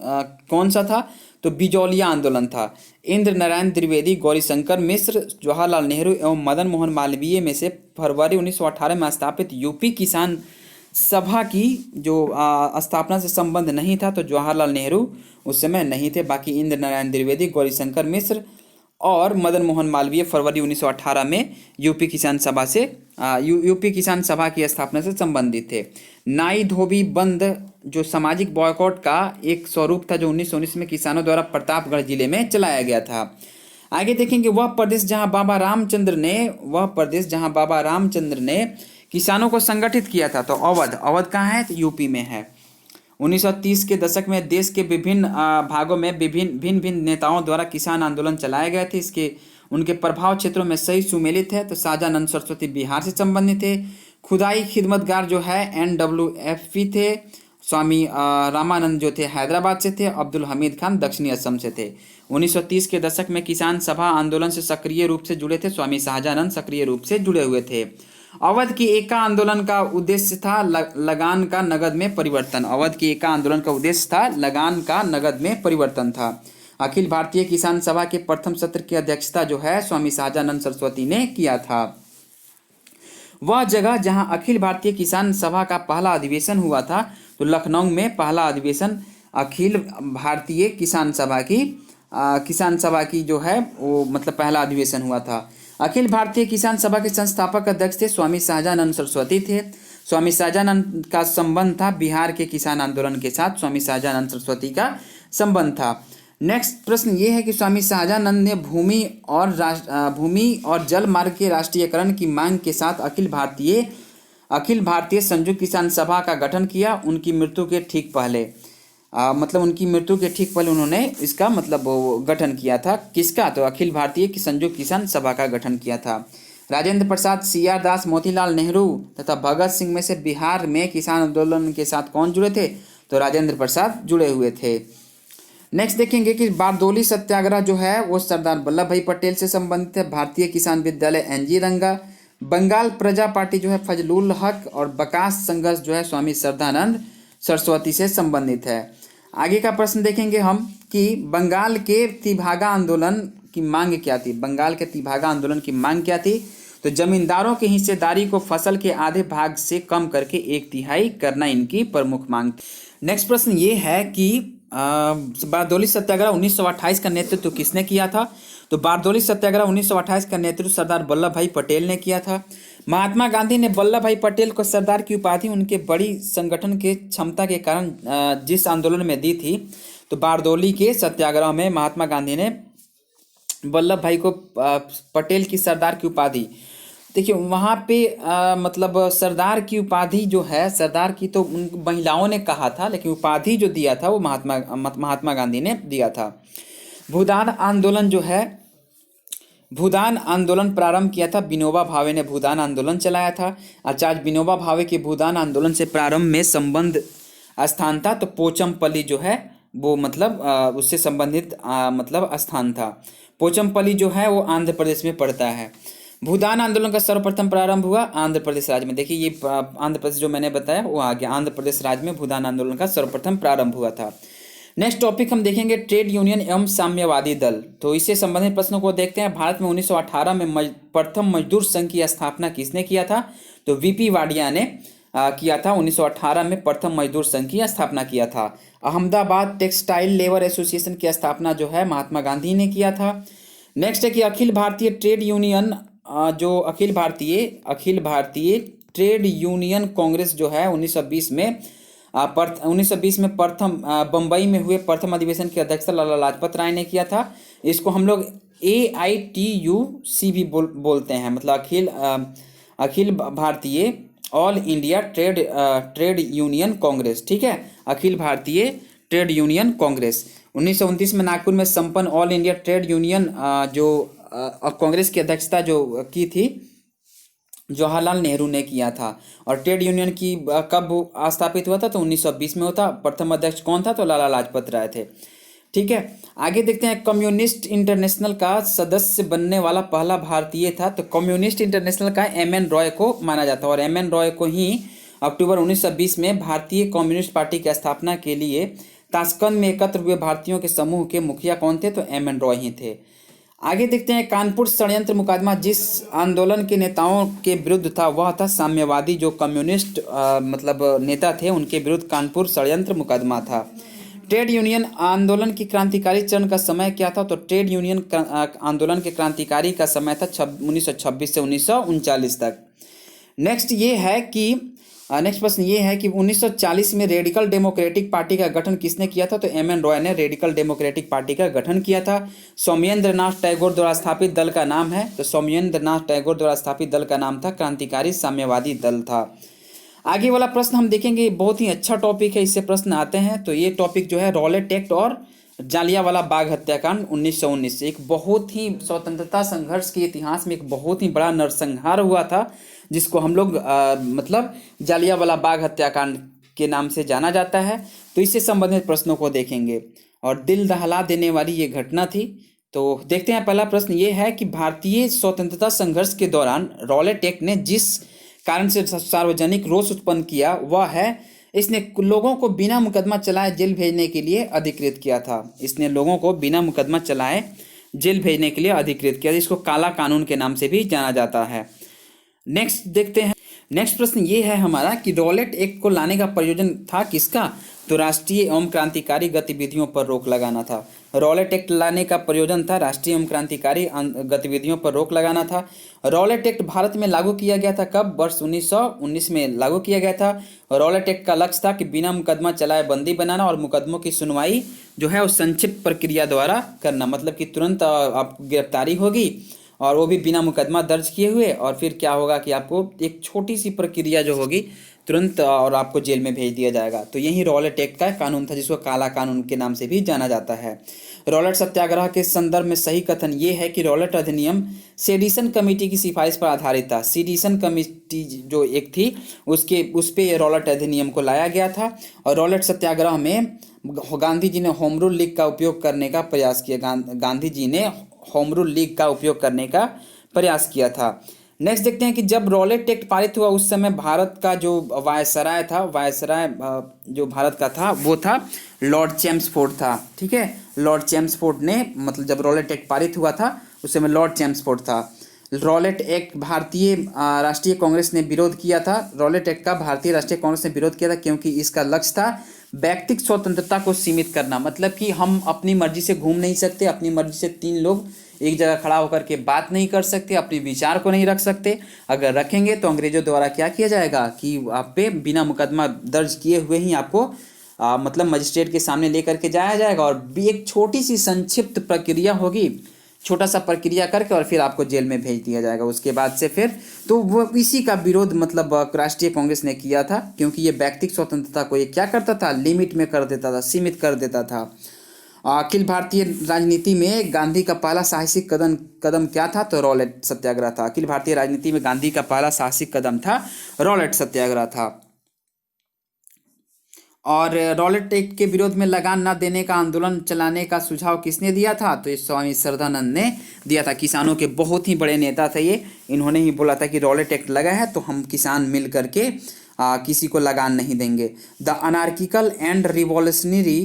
S1: कौन सा था? तो बिजौलिया आंदोलन था। इंद्र नारायण द्विवेदी, गौरीशंकर मिश्र, जवाहरलाल नेहरू एवं मदन मोहन मालवीय में से फरवरी 1918 में स्थापित यूपी किसान सभा की जो स्थापना से संबंध नहीं था तो जवाहरलाल नेहरू उस समय नहीं थे। बाकी इंद्र नारायण द्विवेदी, गौरीशंकर मिश्र और मदन मोहन मालवीय फरवरी 1918 में यूपी किसान सभा की स्थापना से संबंधित थे। नाई धोबी बंद जो सामाजिक बॉयकॉट का एक स्वरूप था जो 1919 में किसानों द्वारा प्रतापगढ़ जिले में चलाया गया था। आगे देखेंगे वह प्रदेश जहां बाबा रामचंद्र ने किसानों को संगठित किया था। तो अवध कहाँ है? तो यूपी में है। 1930 के दशक में देश के विभिन्न भागों में भिन्न नेताओं द्वारा किसान आंदोलन चलाए गए थे। उनके प्रभाव क्षेत्रों में सही सुमेलित है। तो साजानंद सरस्वती बिहार से संबंधित थे। खुदाई खिदमतगार जो है NWFP थे। स्वामी रामानंद जो थे हैदराबाद से थे। अब्दुल हमीद खान दक्षिणी असम से थे। 1930 के दशक में किसान सभा आंदोलन से सक्रिय रूप से जुड़े थे। स्वामी शाहजानंद सक्रिय रूप से जुड़े हुए थे। अवध की एका आंदोलन का उद्देश्य था लगान का नगद में परिवर्तन। अवध की एका आंदोलन का उद्देश्य था लगान का नगद में परिवर्तन था। अखिल भारतीय किसान सभा के प्रथम सत्र की अध्यक्षता जो है स्वामी शाहजानंद सरस्वती ने किया था। वह जगह जहां अखिल भारतीय किसान सभा का पहला अधिवेशन हुआ था तो लखनऊ में पहला अधिवेशन अखिल भारतीय किसान सभा की जो है वो मतलब पहला अधिवेशन हुआ था। अखिल भारतीय किसान सभा के संस्थापक अध्यक्ष थे स्वामी शाहजानंद सरस्वती थे। स्वामी शाहजानंद का संबंध था बिहार के किसान आंदोलन के साथ। स्वामी शाहजानंद सरस्वती का संबंध था। नेक्स्ट प्रश्न ये है कि स्वामी शाहजानंद ने भूमि और जल मार्ग के राष्ट्रीयकरण की मांग के साथ अखिल भारतीय संयुक्त किसान सभा का गठन किया। उनकी मृत्यु के ठीक पहले उन्होंने इसका गठन किया था। किसका? तो अखिल भारतीय संयुक्त किसान सभा का गठन किया था। राजेंद्र प्रसाद, CR दास, मोतीलाल नेहरू तथा भगत सिंह में से बिहार में किसान आंदोलन के साथ कौन जुड़े थे? तो राजेंद्र प्रसाद जुड़े हुए थे। नेक्स्ट देखेंगे कि बारदोली सत्याग्रह जो है वो सरदार वल्लभ भाई पटेल से संबंधित है। भारतीय किसान विद्यालय NG रंगा, बंगाल प्रजा पार्टी जो है फजलुल हक और बकास संघर्ष जो है स्वामी श्रद्धानंद सरस्वती से संबंधित है। आगे का प्रश्न देखेंगे हम कि बंगाल के तिभागा आंदोलन की मांग क्या थी। बंगाल के तिभागा आंदोलन की मांग क्या थी? तो जमींदारों की हिस्सेदारी को फसल के आधे भाग से कम करके 1/3 करना इनकी प्रमुख मांग थी। नेक्स्ट प्रश्न ये है कि बारदौली सत्याग्रह 1928 का नेतृत्व किसने किया था? तो बारदौली सत्याग्रह 1928 का नेतृत्व सरदार वल्लभ भाई पटेल ने किया था। महात्मा गांधी ने वल्लभ भाई पटेल को सरदार की उपाधि उनके बड़ी संगठन के क्षमता के कारण जिस आंदोलन में दी थी, तो बारदौली के सत्याग्रह में महात्मा गांधी ने वल्लभ भाई को पटेल की सरदार की उपाधि, देखिए वहाँ पे मतलब सरदार की उपाधि जो है, सरदार की तो उन महिलाओं ने कहा था, लेकिन उपाधि जो दिया था वो महात्मा गांधी ने दिया था। भूदान आंदोलन जो है, भूदान आंदोलन प्रारंभ किया था विनोबा भावे ने, भूदान आंदोलन चलाया था। आचार्य विनोबा भावे के भूदान आंदोलन से प्रारंभ में संबंध स्थान था तो पोचमपल्ली जो है वो मतलब उससे संबंधित मतलब स्थान था। पोचमपल्ली जो है वो आंध्र प्रदेश में पड़ता है। भूदान आंदोलन का सर्वप्रथम प्रारंभ हुआ आंध्र प्रदेश राज्य में। देखिए ये आंध्र प्रदेश जो मैंने बताया वो आ गया, आंध्र प्रदेश राज्य में भूदान आंदोलन का सर्वप्रथम प्रारंभ हुआ था। नेक्स्ट टॉपिक हम देखेंगे ट्रेड यूनियन एवं साम्यवादी दल। तो इससे संबंधित प्रश्नों को देखते हैं। भारत में 1918 में प्रथम मजदूर संघ की स्थापना किसने किया था? तो वीपी वाडिया ने किया था। 1918 में प्रथम मजदूर संघ की स्थापना किया था। अहमदाबाद टेक्सटाइल लेबर एसोसिएशन की स्थापना जो है महात्मा गांधी ने किया था। नेक्स्ट है कि अखिल भारतीय ट्रेड यूनियन जो अखिल भारतीय ट्रेड यूनियन कांग्रेस जो है 1920 में प्रथम बम्बई में हुए प्रथम अधिवेशन की अध्यक्षता लाला लाजपत राय ने किया था। इसको हम लोग AITUC भी बोलते हैं, मतलब Akhil Bharatiya all India trade union Congress. ठीक है, अखिल भारतीय ट्रेड यूनियन कांग्रेस 1929 में नागपुर में संपन्न ऑल इंडिया ट्रेड यूनियन जो कांग्रेस की अध्यक्षता जो की थी जवाहरलाल नेहरू ने किया था। और ट्रेड यूनियन की कब स्थापित हुआ था? तो 1920 में होता। प्रथम अध्यक्ष कौन था? तो लाला लाजपत राय थे। ठीक है, आगे देखते हैं। कम्युनिस्ट इंटरनेशनल का सदस्य बनने वाला पहला भारतीय था। तो कम्युनिस्ट इंटरनेशनल का MN रॉय को माना जाता है और MN रॉय को ही अक्टूबर 1920 में भारतीय कम्युनिस्ट पार्टी की स्थापना के लिए ताशकंद में एकत्र हुए भारतीयों के समूह के मुखिया कौन थे? तो MN रॉय ही थे। आगे देखते हैं। कानपुर षड्यंत्र मुकदमा जिस आंदोलन के नेताओं के विरुद्ध था वह था साम्यवादी, जो कम्युनिस्ट मतलब नेता थे उनके विरुद्ध कानपुर षड्यंत्र मुकदमा था। ट्रेड यूनियन आंदोलन की क्रांतिकारी चरण का समय क्या था? तो ट्रेड यूनियन आंदोलन के क्रांतिकारी का समय था 1926 से 1939 तक। नेक्स्ट प्रश्न ये है कि 1940 में रेडिकल डेमोक्रेटिक पार्टी का गठन किसने किया था? तो MN रॉय ने रेडिकल डेमोक्रेटिक पार्टी का गठन किया था। सौम्येंद्र नाथ टैगोर द्वारा स्थापित दल का नाम है, तो सौम्येंद्र नाथ टैगोर द्वारा स्थापित दल का नाम था क्रांतिकारी साम्यवादी दल था। आगे वाला प्रश्न हम देखेंगे, बहुत ही अच्छा टॉपिक है, इससे प्रश्न आते हैं। तो ये टॉपिक जो है रॉलेट एक्ट और जालियांवाला बाग हत्याकांड 1919 से, एक बहुत ही स्वतंत्रता संघर्ष के इतिहास में एक बहुत ही बड़ा नरसंहार हुआ था जिसको हम लोग मतलब जालियांवाला बाग हत्याकांड के नाम से जाना जाता है। तो इससे संबंधित प्रश्नों को देखेंगे और दिल दहला देने वाली ये घटना थी। तो देखते हैं, पहला प्रश्न ये है कि भारतीय स्वतंत्रता संघर्ष के दौरान रॉलेट एक्ट ने जिस कारण से सार्वजनिक रोष उत्पन्न किया वह है इसने लोगों को बिना मुकदमा चलाए जेल भेजने के लिए अधिकृत किया था। इसने लोगों को बिना मुकदमा चलाए जेल भेजने के लिए अधिकृत किया, इसको काला कानून के नाम से भी जाना जाता है। नेक्स्ट देखते हैं। नेक्स्ट प्रश्न ये है हमारा कि रॉलेट एक्ट को लाने का प्रयोजन था किसका? तो राष्ट्रीय एवं क्रांतिकारी गतिविधियों पर रोक लगाना था। रॉलेट एक्ट लाने का प्रयोजन था राष्ट्रीय एवं क्रांतिकारी गतिविधियों पर रोक लगाना था। रॉलेट एक्ट भारत में लागू किया गया था कब? वर्ष 1919 में लागू किया गया था। रॉलेट एक्ट का लक्ष्य था कि बिना मुकदमा चलाए बंदी बनाना और मुकदमों की सुनवाई जो है उस संक्षिप्त प्रक्रिया द्वारा करना, मतलब कि तुरंत आप गिरफ्तारी होगी और वो भी बिना मुकदमा दर्ज किए हुए, और फिर क्या होगा कि आपको एक छोटी सी प्रक्रिया जो होगी तुरंत और आपको जेल में भेज दिया जाएगा। तो यही रॉलेट एक्ट का कानून था जिसको काला कानून के नाम से भी जाना जाता है। रॉलेट सत्याग्रह के संदर्भ में सही कथन ये है कि रॉलेट अधिनियम सेडिशन कमेटी की सिफारिश पर आधारित था। सेडिशन कमेटी जो एक थी उस पे रॉलेट अधिनियम को लाया गया था। और रॉलेट सत्याग्रह में गांधी जी ने होम रूल लीग का उपयोग करने का प्रयास किया। गांधी जी ने होम रूल लीग का उपयोग करने का प्रयास किया था। नेक्स्ट देखते हैं कि जब रॉलेट एक्ट पारित हुआ उस समय भारत का जो वायसराय था, वायसराय जो भारत का था वो था लॉर्ड चेम्सफोर्ड था। ठीक है, लॉर्ड चेम्सफोर्ड ने मतलब जब रॉलेट एक्ट पारित हुआ था उस समय लॉर्ड चेम्सफोर्ड था। रॉलेट एक्ट भारतीय राष्ट्रीय कांग्रेस ने विरोध किया था। रॉलेट एक्ट का भारतीय राष्ट्रीय कांग्रेस ने विरोध किया था क्योंकि इसका लक्ष्य था व्यक्तिगत स्वतंत्रता को सीमित करना। मतलब कि हम अपनी मर्जी से घूम नहीं सकते, अपनी मर्जी से 3 लोग एक जगह खड़ा होकर के बात नहीं कर सकते, अपने विचार को नहीं रख सकते। अगर रखेंगे तो अंग्रेजों द्वारा क्या किया जाएगा कि आप पे बिना मुकदमा दर्ज किए हुए ही आपको मतलब मजिस्ट्रेट के सामने लेकर के जाया जाएगा और भी एक छोटी सी संक्षिप्त प्रक्रिया होगी, छोटा सा प्रक्रिया करके और फिर आपको जेल में भेज दिया जाएगा। उसके बाद से फिर तो वो इसी का विरोध मतलब राष्ट्रीय कांग्रेस ने किया था क्योंकि ये व्यक्तिगत स्वतंत्रता को ये क्या करता था, लिमिट में कर देता था, सीमित कर देता था। अखिल भारतीय राजनीति में गांधी का पहला साहसिक कदम क्या था, तो रॉलेट सत्याग्रह था। अखिल भारतीय राजनीति में गांधी का पहला साहसिक कदम था रॉलेट सत्याग्रह था। और रॉलेट एक्ट के विरोध में लगान न देने का आंदोलन चलाने का सुझाव किसने दिया था, तो ये स्वामी श्रद्धानंद ने दिया था। किसानों के बहुत ही बड़े नेता थे ये, इन्होंने ही बोला था कि रॉलेट एक्ट लगा है तो हम किसान मिल करके किसी को लगान नहीं देंगे। The anarchical and revolutionary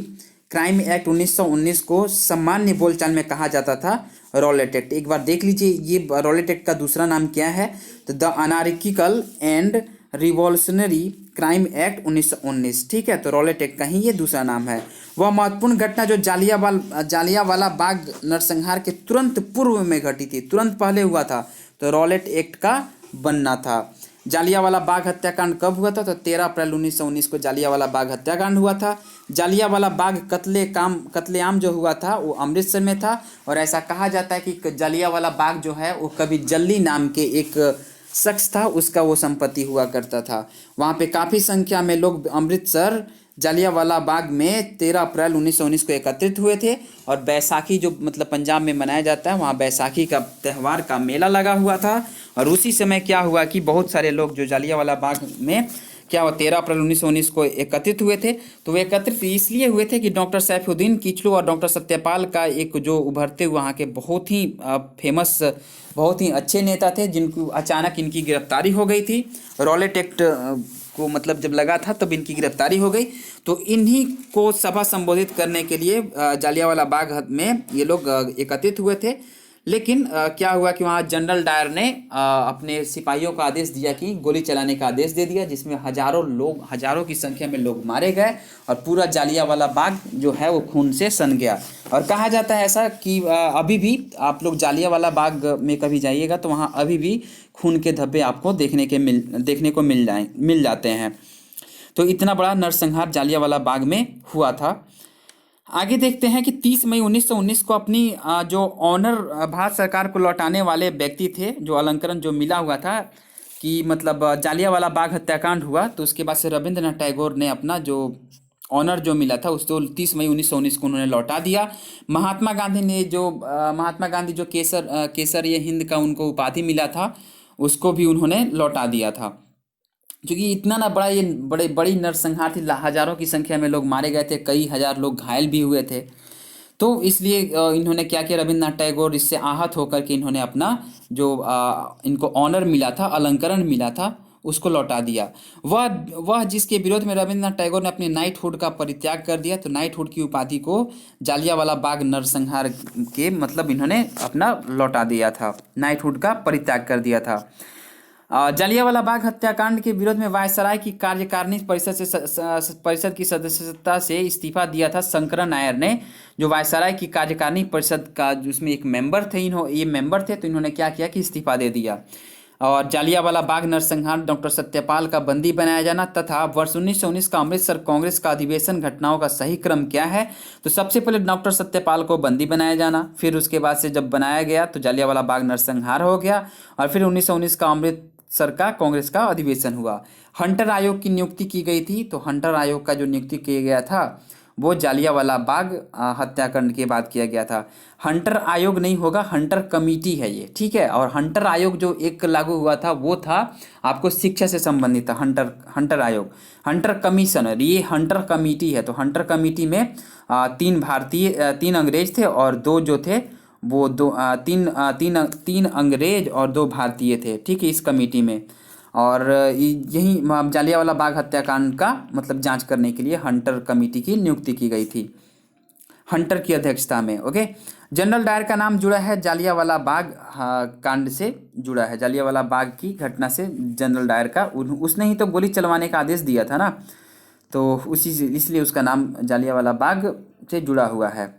S1: crime act 1919 को सामान्य बोलचाल में कहा जाता था रॉलेट एक्ट। एक बार देख लीजिए ये रॉलेट एक्ट का दूसरा नाम क्या है, तो the anarchical and revolutionary crime act 1919। ठीक है, तो रॉलेट एक्ट का ही ये दूसरा नाम है। वह महत्वपूर्ण घटना जो जालियांवाला बाग नरसंहार के तुरंत पूर्व में घटी थी, तुरंत पहले हुआ था, तो रॉलेट एक्ट का बनना था। जालियांवाला बाग हत्याकांड कब हुआ था, तो 13 अप्रैल 1919 को जालियांवाला बाग हत्याकांड हुआ था। जालियांवाला बाग कत्लेआम जो हुआ था वो अमृतसर में था और ऐसा कहा जाता है कि जालियांवाला बाग जो है वो कभी जल्ली नाम के एक शख्स था, उसका वो संपत्ति हुआ करता था। वहाँ पे काफ़ी संख्या में लोग अमृतसर जालियांवाला बाग में 13 अप्रैल 1919 को एकत्रित हुए थे और बैसाखी जो मतलब पंजाब में मनाया जाता है, वहाँ बैसाखी का त्यौहार का मेला लगा हुआ था। और उसी समय क्या हुआ कि बहुत सारे लोग जो जालियांवाला बाग में क्या हुआ 13 अप्रैल 1919 को एकत्रित हुए थे, तो वे एकत्रित इसलिए हुए थे कि डॉक्टर सैफुद्दीन किचलू और डॉक्टर सत्यपाल का एक जो उभरते हुए वहाँ के बहुत ही फेमस, बहुत ही अच्छे नेता थे जिनको अचानक इनकी गिरफ्तारी हो गई थी। रॉलेट एक्ट को मतलब जब लगा था तब इनकी गिरफ्तारी हो गई, तो इन्हीं को सभा संबोधित करने के लिए जालियांवाला बाग में ये लोग एकत्रित हुए थे। लेकिन क्या हुआ कि वहाँ जनरल डायर ने अपने सिपाहियों का आदेश दिया कि गोली चलाने का आदेश दे दिया, जिसमें हजारों की संख्या में लोग मारे गए और पूरा जालियांवाला बाग जो है वो खून से सन गया। और कहा जाता है ऐसा कि अभी भी आप लोग जालियांवाला बाग में कभी जाइएगा तो वहाँ अभी भी खून के धब्बे आपको देखने को मिल जाते हैं। तो इतना बड़ा नरसंहार जालियांवाला बाग में हुआ था। आगे देखते हैं कि 30 मई 1919 को अपनी जो ऑनर भारत सरकार को लौटाने वाले व्यक्ति थे, जो अलंकरण जो मिला हुआ था कि मतलब जालियांवाला बाग हत्याकांड हुआ, तो उसके बाद से रविंद्रनाथ टैगोर ने अपना जो ऑनर जो मिला था उसको 30 मई 1919 को उन्होंने लौटा दिया। महात्मा गांधी जो केसर ये हिंद का उनको उपाधि मिला था उसको भी उन्होंने लौटा दिया था। क्योंकि इतना ना बड़ी नरसंहार थी, हजारों की संख्या में लोग मारे गए थे, कई हजार लोग घायल भी हुए थे। तो इसलिए इन्होंने क्या किया, रविंद्रनाथ टैगोर इससे आहत होकर के इन्होंने अपना जो इनको ऑनर मिला था, अलंकरण मिला था, उसको लौटा दिया। वह जिसके विरोध में रविंद्रनाथ टैगोर ने अपने नाइटहुड का परित्याग कर दिया, तो नाइटहुड की उपाधि को जालियांवाला बाग नरसंहार के मतलब इन्होंने अपना लौटा दिया था, नाइटहुड का परित्याग कर दिया था। जालियांवाला बाग हत्याकांड के विरोध में वायसराय की कार्यकारिणी परिषद की सदस्यता से इस्तीफा दिया था शंकरन नायर ने, जो वायसराय की कार्यकारिणी परिषद का जिसमें एक मेंबर थे, ये मेंबर थे, तो इन्होंने क्या किया कि इस्तीफा दे दिया। और जालियांवाला बाग नरसंहार, डॉक्टर सत्यपाल का बंदी बनाया जाना तथा वर्ष 1919 का अमृतसर कांग्रेस का अधिवेशन घटनाओं का सही क्रम क्या है, तो सबसे पहले डॉक्टर सत्यपाल को बंदी बनाया जाना, फिर उसके बाद से जब बनाया गया तो जालियांवाला बाग नरसंहार हो गया और फिर 1919 का अमृतसर का कांग्रेस का अधिवेशन हुआ। हंटर आयोग की नियुक्ति की गई थी, तो हंटर आयोग का जो नियुक्ति किया गया था वो जालियांवाला बाग हत्याकांड के बाद किया गया था। हंटर आयोग नहीं होगा, हंटर कमेटी है ये, ठीक है। और हंटर आयोग जो एक लागू हुआ था वो था आपको शिक्षा से संबंधित था, हंटर आयोग। हंटर कमीशन, ये हंटर कमेटी है, तो हंटर कमेटी में 3 अंग्रेज थे और 2 जो थे वो तीन अंग्रेज और 2 भारतीय थे, ठीक है, इस कमेटी में। और यही जालियांवाला बाग हत्याकांड का मतलब जांच करने के लिए हंटर कमेटी की नियुक्ति की गई थी, हंटर की अध्यक्षता में। ओके, जनरल डायर का नाम जुड़ा है जालियांवाला बाग कांड से जुड़ा है, जालियांवाला बाग की घटना से जनरल डायर का, उसने ही तो गोली चलवाने का आदेश दिया था ना, तो उसी से इसलिए उसका नाम जालियांवाला बाग से जुड़ा हुआ है।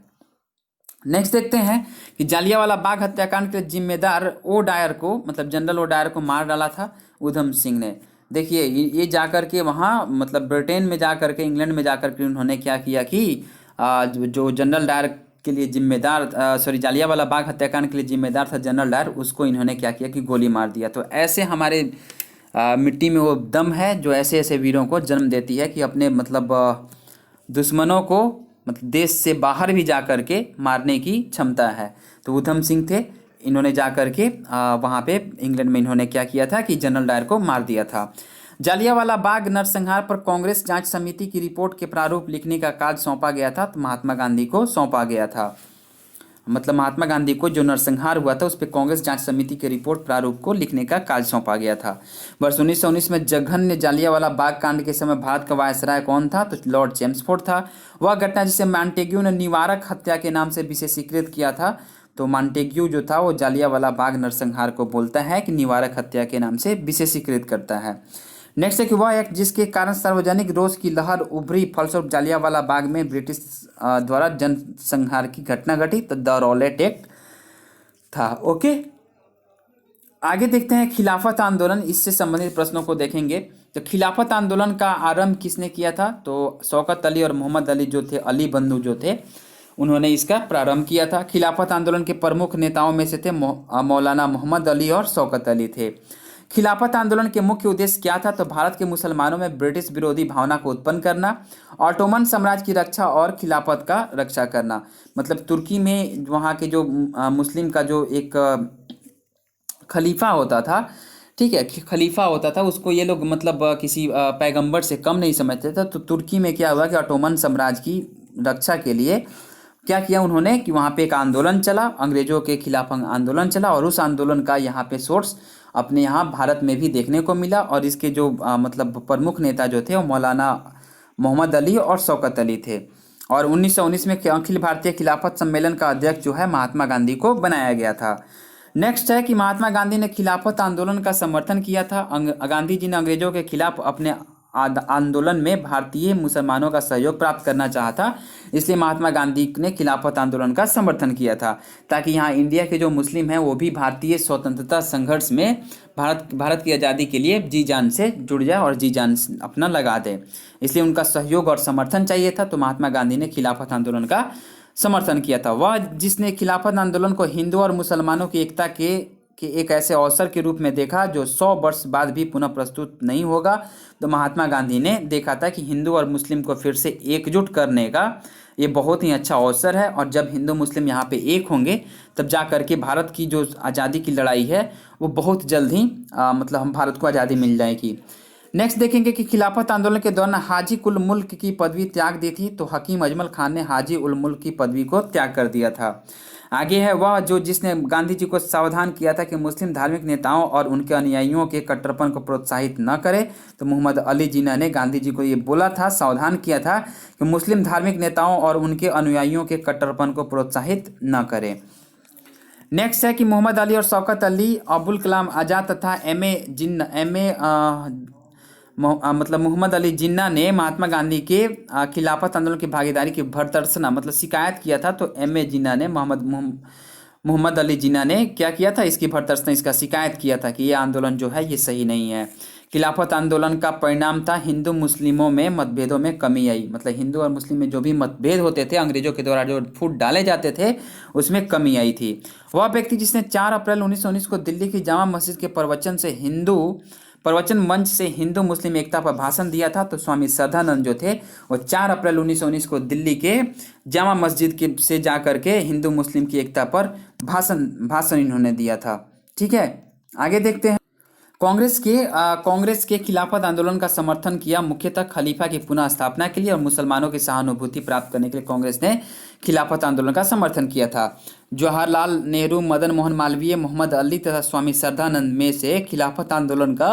S1: नेक्स्ट देखते हैं कि जालियांवाला बाग हत्याकांड के जिम्मेदार ओ डायर को, मतलब जनरल ओ डायर को मार डाला था उधम सिंह ने। देखिए ये जाकर के वहाँ मतलब ब्रिटेन में जाकर के, इंग्लैंड में जाकर के उन्होंने क्या किया कि जो जनरल डायर के लिए जिम्मेदार, सॉरी, जालियांवाला बाग हत्याकांड के लिए जिम्मेदार था जनरल डायर, उसको इन्होंने क्या किया कि गोली मार दिया। तो ऐसे हमारे मिट्टी में वो दम है जो ऐसे ऐसे वीरों को जन्म देती है कि अपने मतलब दुश्मनों को मतलब देश से बाहर भी जा कर के मारने की क्षमता है। तो उधम सिंह थे, इन्होंने जा कर के वहाँ पे इंग्लैंड में इन्होंने क्या किया था कि जनरल डायर को मार दिया था। जालियांवाला बाग नरसंहार पर कांग्रेस जांच समिति की रिपोर्ट के प्रारूप लिखने का कार्य सौंपा गया था, तो महात्मा गांधी को सौंपा गया था। मतलब महात्मा गांधी को जो नरसंहार हुआ था उस पर कांग्रेस जांच समिति के रिपोर्ट प्रारूप को लिखने का कार्य सौंपा गया था। वर्ष 1919 में जघन्य जालियांवाला बाग कांड के समय भारत का वायसराय कौन था? तो लॉर्ड चेम्सफोर्ड था। वह घटना जिसे मॉन्टेग्यू ने निवारक हत्या के नाम से विशेषीकृत किया था, तो मॉन्टेग्यू जो था वो जालियांवाला बाग नरसंहार को बोलता है कि निवारक हत्या के नाम से विशेषीकृत करता है। नेक्स्ट है कि वह एक्ट जिसके कारण सार्वजनिक रोष की लहर उभरी, फलस्वरूप जालियांवाला बाग में ब्रिटिश द्वारा जनसंहार की घटना घटी, तो द रॉलेट एक्ट था। ओके, आगे देखते हैं खिलाफत आंदोलन, इससे संबंधित प्रश्नों को देखेंगे। तो खिलाफत आंदोलन का आरंभ किसने किया था? तो शौकत अली और मोहम्मद अली जो थे, अली बंधु जो थे, उन्होंने इसका प्रारंभ किया था। खिलाफत आंदोलन के प्रमुख नेताओं में से थे मौलाना मोहम्मद अली और शौकत अली थे। खिलाफत आंदोलन के मुख्य उद्देश्य क्या था? तो भारत के मुसलमानों में ब्रिटिश विरोधी भावना को उत्पन्न करना, ऑटोमन साम्राज्य की रक्षा और खिलाफत का रक्षा करना। मतलब तुर्की में वहाँ के जो मुस्लिम का जो एक खलीफा होता था, ठीक है, खलीफा होता था, उसको ये लोग मतलब किसी पैगंबर से कम नहीं समझते थे। तो तुर्की में क्या हुआ कि ऑटोमन साम्राज्य की रक्षा के लिए क्या किया उन्होंने कि वहाँ पे एक आंदोलन चला, अंग्रेजों के खिलाफ आंदोलन चला, और उस आंदोलन का यहाँ पे सोर्स अपने यहाँ भारत में भी देखने को मिला। और इसके जो मतलब प्रमुख नेता जो थे वो मौलाना मोहम्मद अली और शौकत अली थे। और 1919 में अखिल भारतीय खिलाफत सम्मेलन का अध्यक्ष जो है महात्मा गांधी को बनाया गया था। नेक्स्ट है कि महात्मा गांधी ने खिलाफत आंदोलन का समर्थन किया था। गांधी जी ने अंग्रेजों के खिलाफ अपने आंदोलन में भारतीय मुसलमानों का सहयोग प्राप्त करना चाहा था, इसलिए महात्मा गांधी ने खिलाफत आंदोलन का समर्थन किया था, ताकि यहाँ इंडिया के जो मुस्लिम हैं वो भी भारतीय स्वतंत्रता संघर्ष में भारत की आज़ादी के लिए जी जान से जुड़ जाए और जी जान अपना लगा दे। इसलिए उनका सहयोग और समर्थन चाहिए था, तो महात्मा गांधी ने खिलाफत आंदोलन का समर्थन किया था। वह जिसने खिलाफत आंदोलन को हिंदू और मुसलमानों की एकता के एक ऐसे अवसर के रूप में देखा जो 100 वर्ष बाद भी पुनः प्रस्तुत नहीं होगा। तो महात्मा गांधी ने देखा था कि हिंदू और मुस्लिम को फिर से एकजुट करने का ये बहुत ही अच्छा अवसर है, और जब हिंदू मुस्लिम यहाँ पे एक होंगे तब जा करके भारत की जो आज़ादी की लड़ाई है वो बहुत जल्द ही मतलब हम भारत को आज़ादी मिल जाएगी। नेक्स्ट देखेंगे कि खिलाफत आंदोलन के दौरान हाजी उल मुल्क की पदवी त्याग दी थी, तो हकीम अजमल खान ने हाजी उल मुल्क की पदवी को त्याग कर दिया था। आगे है वह जो जिसने गांधी जी को सावधान किया था कि मुस्लिम धार्मिक नेताओं और उनके अनुयायियों के कट्टरपन को प्रोत्साहित न करे, तो मोहम्मद अली जिन्ना ने गांधी जी को ये बोला था, सावधान किया था कि मुस्लिम धार्मिक नेताओं और उनके अनुयायियों के कट्टरपन को प्रोत्साहित न करें। नेक्स्ट है कि मोहम्मद अली और शौकत अली, अबुल कलाम आज़ाद तथा मतलब मोहम्मद अली जिन्ना ने महात्मा गांधी के खिलाफत आंदोलन की भागीदारी की भर्त्सना मतलब शिकायत किया था। तो जिन्ना ने मोहम्मद अली जिन्ना ने क्या किया था, इसकी भर्त्सना, इसका शिकायत किया था कि ये आंदोलन जो है ये सही नहीं है। खिलाफत आंदोलन का परिणाम था हिंदू मुस्लिमों में मतभेदों में कमी आई, मतलब हिंदू और मुस्लिम में जो भी मतभेद होते थे अंग्रेजों के द्वारा जो फूट डाले जाते थे उसमें कमी आई थी। वह व्यक्ति जिसने 4 अप्रैल 1919 को दिल्ली की जामा मस्जिद के प्रवचन मंच से हिंदू मुस्लिम एकता पर भाषण दिया था, तो स्वामी श्रद्धानंद जो थे वो 4 अप्रैल 1919 को दिल्ली के जामा मस्जिद के से जा करके हिंदू मुस्लिम की एकता पर भाषण इन्होंने दिया था। ठीक है, आगे देखते हैं। कांग्रेस के खिलाफत आंदोलन का समर्थन किया, मुख्यतः खलीफा की पुनः स्थापना के लिए और मुसलमानों की सहानुभूति प्राप्त करने के लिए कांग्रेस ने खिलाफत आंदोलन का समर्थन किया था। जवाहरलाल नेहरू, मदन मोहन मालवीय, मोहम्मद अली तथा स्वामी श्रद्धानंद में से खिलाफत आंदोलन का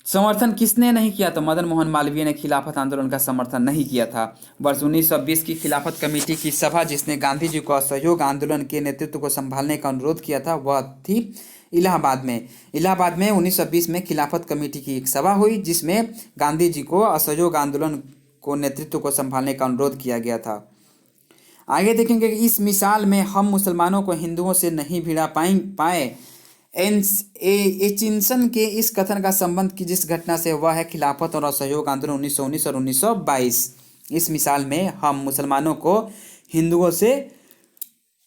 S1: समर्थन किसने नहीं किया? तो मदन मोहन मालवीय ने खिलाफत आंदोलन का समर्थन नहीं किया था। वर्ष 1920 की खिलाफत कमेटी की सभा जिसने गांधी जी को असहयोग आंदोलन के नेतृत्व को संभालने का अनुरोध किया था वह थी इलाहाबाद में। इलाहाबाद में 1920 में खिलाफत कमेटी की एक सभा हुई जिसमें गांधी जी को असहयोग आंदोलन को नेतृत्व को संभालने का अनुरोध किया गया था। आगे देखेंगे कि इस मिसाल में हम मुसलमानों को हिंदुओं से नहीं भिड़ा पाए। एचिंसन के इस कथन का संबंध की जिस घटना से वह है खिलाफत और असहयोग आंदोलन 1919 और 1922। इस मिसाल में हम मुसलमानों को हिंदुओं से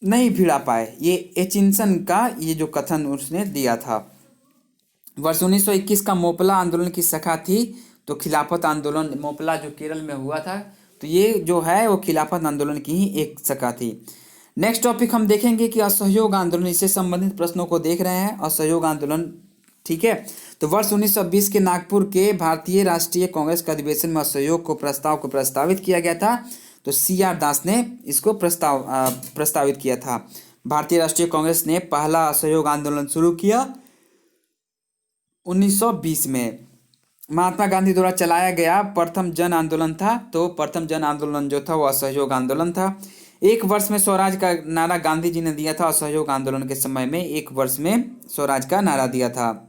S1: नहीं भिड़ा पाए, ये एचिंसन का ये जो कथन उसने दिया था। वर्ष 1921 का मोपला आंदोलन की शाखा थी, तो खिलाफत आंदोलन मोपला जो केरल में हुआ था, तो ये जो है वो खिलाफत आंदोलन की ही एक शाखा थी। नेक्स्ट टॉपिक हम देखेंगे कि असहयोग आंदोलन, इससे संबंधित प्रश्नों को देख रहे हैं। असहयोग आंदोलन, ठीक है। तो वर्ष 1920 के नागपुर के भारतीय राष्ट्रीय कांग्रेस के अधिवेशन में असहयोग को प्रस्तावित किया गया था। तो CR दास ने इसको प्रस्तावित किया था। भारतीय राष्ट्रीय कांग्रेस ने पहला असहयोग आंदोलन शुरू किया 1920 में। महात्मा गांधी द्वारा चलाया गया प्रथम जन आंदोलन था, तो प्रथम जन आंदोलन जो था वो असहयोग आंदोलन था। एक वर्ष में स्वराज का नारा गांधी जी ने दिया था। असहयोग आंदोलन के समय में एक वर्ष में स्वराज का नारा दिया था।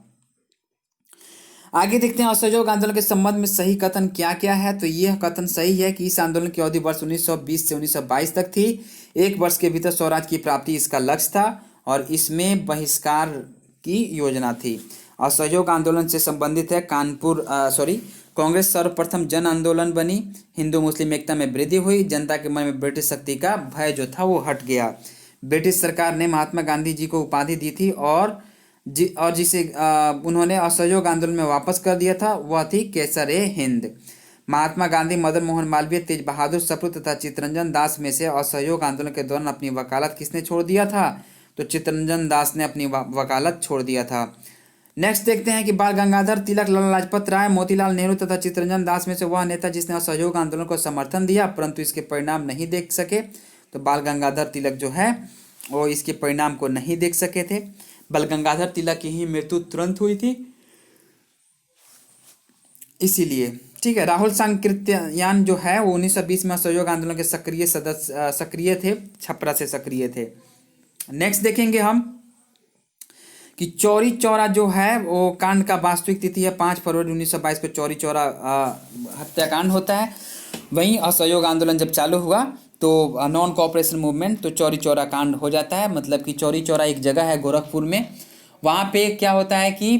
S1: आगे देखते हैं असहयोग आंदोलन के संबंध में सही कथन क्या क्या है। तो यह कथन सही है कि इस आंदोलन की अवधि वर्ष 1920 से 1922 तक थी। एक वर्ष के भीतर स्वराज की प्राप्ति इसका लक्ष्य था और इसमें बहिष्कार की योजना थी। असहयोग आंदोलन से संबंधित है कांग्रेस सर्वप्रथम जन आंदोलन बनी। हिंदू मुस्लिम एकता में वृद्धि हुई। जनता के मन में ब्रिटिश शक्ति का भय जो था वो हट गया। ब्रिटिश सरकार ने महात्मा गांधी जी को उपाधि दी थी और जिसे उन्होंने असहयोग आंदोलन में वापस कर दिया था वह थी केसर-ए-हिंद। महात्मा गांधी, मदन मोहन मालवीय, तेज बहादुर सप्रू तथा चित्तरंजन दास में से असहयोग आंदोलन के दौरान अपनी वकालत किसने छोड़ दिया था? तो चित्तरंजन दास ने अपनी वकालत छोड़ दिया था। नेक्स्ट देखते हैं कि बाल गंगाधर तिलक, लाला लाजपत राय, मोतीलाल नेहरू तथा चित्तरंजन दास में से वह नेता जिसने असहयोग आंदोलन को समर्थन दिया परंतु इसके परिणाम नहीं देख सके। तो बाल गंगाधर तिलक जो है वो इसके परिणाम को नहीं देख सके थे। बाल गंगाधर तिलक की ही मृत्यु तुरंत हुई थी इसीलिए, ठीक है। राहुल सांकृत्यायन जो है वो 1920 में असहयोग आंदोलन के सक्रिय थे, छपरा से सक्रिय थे। नेक्स्ट देखेंगे हम कि चौरी चौरा जो है वो कांड का वास्तविक तिथि है 5 फरवरी 1922 को चौरी चौरा हत्याकांड होता है। वहीं असहयोग आंदोलन जब चालू हुआ तो नॉन कोऑपरेशन मूवमेंट, तो चौरी चौरा कांड हो जाता है। मतलब कि चौरी चौरा एक जगह है गोरखपुर में, वहाँ पे क्या होता है कि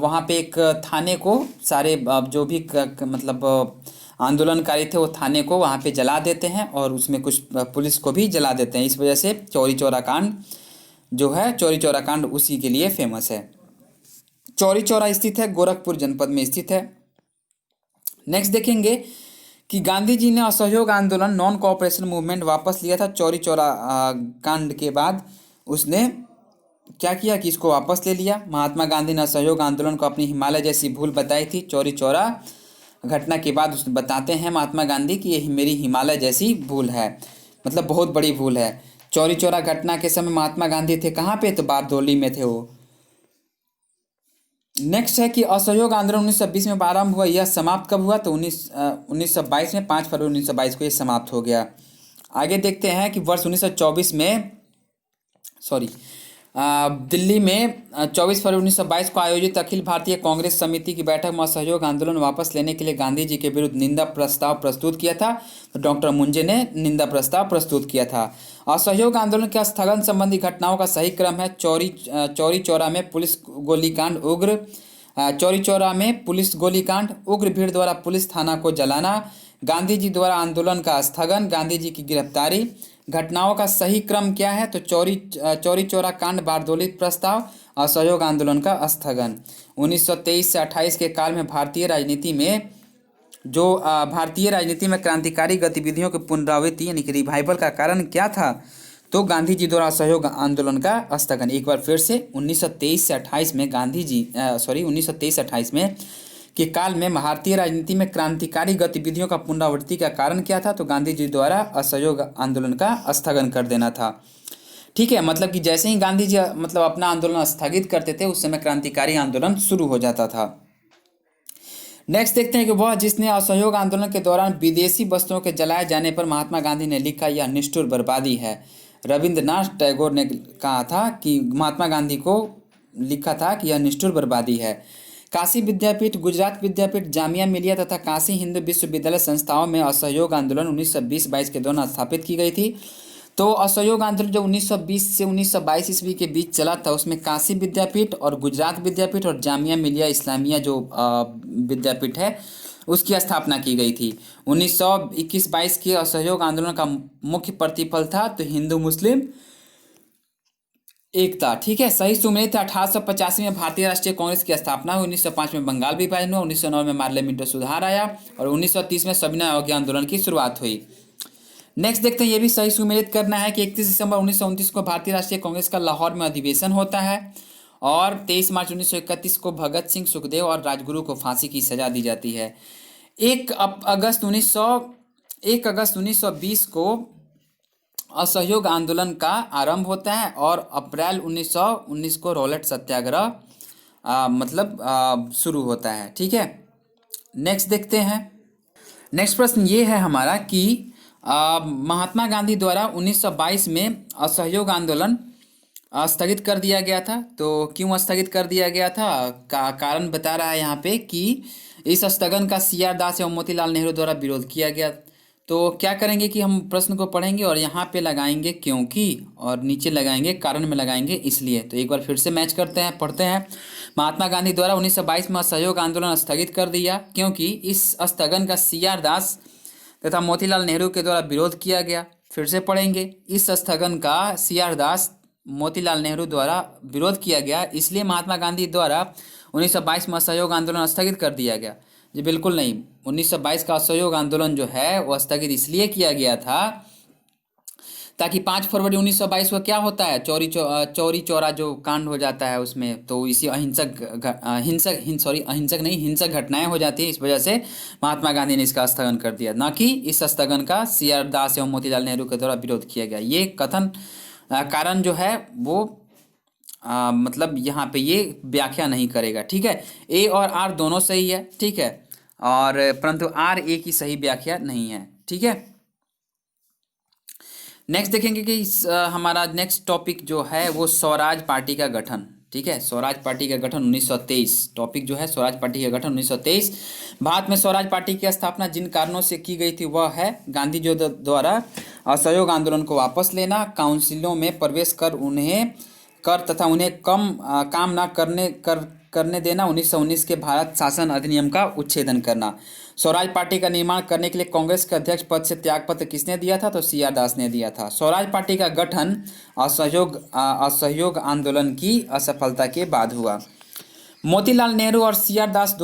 S1: वहाँ पे एक थाने को सारे जो भी आंदोलनकारी थे वो थाने को वहाँ पे जला देते हैं और उसमें कुछ पुलिस को भी जला देते हैं। इस वजह से चौरी चौरा कांड जो है, चौरी चौरा कांड उसी के लिए फेमस है। चौरी चौरा स्थित है गोरखपुर जनपद में स्थित है। नेक्स्ट देखेंगे कि गांधी जी ने असहयोग आंदोलन नॉन कोऑपरेशन मूवमेंट वापस लिया था। चौरी चौरा कांड के बाद उसने क्या किया कि इसको वापस ले लिया। महात्मा गांधी ने असहयोग आंदोलन को अपनी हिमालय जैसी भूल बताई थी। चौरी चौरा घटना के बाद उसने बताते हैं महात्मा गांधी कि यही मेरी हिमालय जैसी भूल है, मतलब बहुत बड़ी भूल है। चौरी चौरा घटना के समय महात्मा गांधी थे कहाँ पे? तो बारदोली में थे वो। नेक्स्ट है कि असहयोग आंदोलन 1920 में प्रारंभ हुआ, यह समाप्त कब हुआ? तो 1922 में 5 फरवरी 1922 को ये समाप्त हो गया। आगे देखते हैं कि वर्ष 1924 में दिल्ली में 24 फरवरी 1922 को आयोजित अखिल भारतीय कांग्रेस समिति की बैठक में असहयोग आंदोलन वापस लेने के लिए गांधी जी के विरुद्ध निंदा प्रस्ताव प्रस्तुत किया था। तो डॉक्टर मुंजे ने निंदा प्रस्ताव प्रस्तुत किया था। असहयोग आंदोलन के स्थगन संबंधी घटनाओं का सही क्रम है चौरी चौरा में पुलिस गोलीकांड, चौरी चौरा में पुलिस गोलीकांड, उग्र भीड़ द्वारा पुलिस थाना को जलाना, गांधी जी द्वारा आंदोलन का स्थगन, गांधी जी की गिरफ्तारी। घटनाओं का सही क्रम क्या है? तो चौरी चौरा कांड, बारदोली प्रस्ताव, असहयोग आंदोलन का स्थगन। 1923 से 28 के काल में भारतीय राजनीति में क्रांतिकारी गतिविधियों की पुनरावृत्ति यानी कि रिवाइवल का कारण क्या था? तो गांधी जी द्वारा असहयोग आंदोलन का स्थगन। एक बार फिर से 1923 से 28 में गांधी जी 1923 से 28 में के काल में भारतीय राजनीति में क्रांतिकारी गतिविधियों का पुनरावृत्ति का कारण क्या था? तो गांधी जी द्वारा असहयोग आंदोलन का स्थगन कर देना था। ठीक है, मतलब कि जैसे ही गांधी जी मतलब अपना आंदोलन स्थगित करते थे उस समय क्रांतिकारी आंदोलन शुरू हो जाता था। नेक्स्ट देखते हैं कि वह जिसने असहयोग आंदोलन के दौरान विदेशी वस्तुओं के जलाए जाने पर महात्मा गांधी ने लिखा यह निष्ठुर बर्बादी है। रविंद्रनाथ टैगोर ने कहा था कि महात्मा गांधी को लिखा था कि यह निष्ठुर बर्बादी है। काशी विद्यापीठ, गुजरात विद्यापीठ, जामिया मिलिया तथा काशी हिंदू विश्वविद्यालय संस्थाओं में असहयोग आंदोलन 1920-22 के दौरान स्थापित की गई थी। तो असहयोग आंदोलन जो 1920 से 1922 ईस्वी के बीच चला था उसमें काशी विद्यापीठ और गुजरात विद्यापीठ और जामिया मिलिया इस्लामिया जो विद्यापीठ है उसकी स्थापना की गई थी। 1921-22 के असहयोग आंदोलन का मुख्य प्रतिफल था तो हिंदू मुस्लिम एकता। ठीक है, सही सुमेलित 1885 में भारतीय राष्ट्रीय कांग्रेस की स्थापना हुई। 1905 में बंगाल विभाजन हुआ। 1909 में पार्लियामेंट सुधार आया और 1930 में सविनय अवज्ञा आंदोलन की शुरुआत हुई। नेक्स्ट देखते हैं, ये भी सही सुमेलित करना है कि 31 दिसंबर 1929 को भारतीय राष्ट्रीय कांग्रेस का लाहौर में अधिवेशन होता है और 23 मार्च 1931 को भगत सिंह, सुखदेव और राजगुरु को फांसी की सजा दी जाती है। 1 अगस्त 1920 को असहयोग आंदोलन का आरंभ होता है और अप्रैल 1919 को रॉलेट सत्याग्रह शुरू होता है। ठीक है, नेक्स्ट देखते हैं। नेक्स्ट प्रश्न ये है हमारा कि महात्मा गांधी द्वारा 1922 में असहयोग आंदोलन स्थगित कर दिया गया था। तो क्यों स्थगित कर दिया गया था का कारण बता रहा है यहाँ पे कि इस स्थगन का CR दास एवं मोतीलाल नेहरू द्वारा विरोध किया गया। तो क्या करेंगे कि हम प्रश्न को पढ़ेंगे और यहाँ पे लगाएंगे क्योंकि और नीचे लगाएंगे कारण में लगाएंगे इसलिए। तो एक बार फिर से मैच करते हैं, पढ़ते हैं। महात्मा गांधी द्वारा 1922 में असहयोग आंदोलन स्थगित कर दिया क्योंकि इस स्थगन का CR दास तथा मोतीलाल नेहरू के द्वारा विरोध किया गया। फिर से पढ़ेंगे, इस स्थगन का CR दास, मोतीलाल नेहरू द्वारा विरोध किया गया इसलिए महात्मा गांधी द्वारा 1922 में असहयोग आंदोलन स्थगित कर दिया गया। जी बिल्कुल नहीं, 1922 का असहयोग आंदोलन जो है वो स्थगित इसलिए किया गया था ताकि 5 फरवरी 1922 को क्या होता है, चौरी चौरा जो कांड हो जाता है उसमें, तो इसी अहिंसक घटनाएं हो जाती है। इस वजह से महात्मा गांधी ने इसका स्थगन कर दिया, ना कि इस स्थगन का CR दास एवं मोतीलाल नेहरू के द्वारा विरोध किया गया। ये कथन कारण जो है वो मतलब यहाँ पे ये व्याख्या नहीं करेगा। ठीक है, A और R दोनों सही है। ठीक है, और परंतु RA की सही व्याख्या नहीं है। ठीक है, नेक्स्ट देखेंगे कि हमारा नेक्स्ट टॉपिक जो है वो स्वराज पार्टी का गठन। ठीक है, स्वराज पार्टी का गठन 1923, टॉपिक जो है स्वराज पार्टी का गठन 1923। भारत में स्वराज पार्टी की स्थापना जिन कारणों से की गई थी वह है गांधी जी द्वारा असहयोग आंदोलन को वापस लेना, काउंसिलों में प्रवेश कर तथा उन्हें काम ना करने देना, 1919 के भारत शासन अधिनियम का उच्छेदन करना। स्वराज पार्टी का निर्माण करने के लिए कांग्रेस के अध्यक्ष पद से त्यागपत्र किसने दिया था? तो CR दास ने दिया था। स्वराज पार्टी का गठन असहयोग आंदोलन की असफलता के बाद हुआ। मोतीलाल नेहरू और CR दास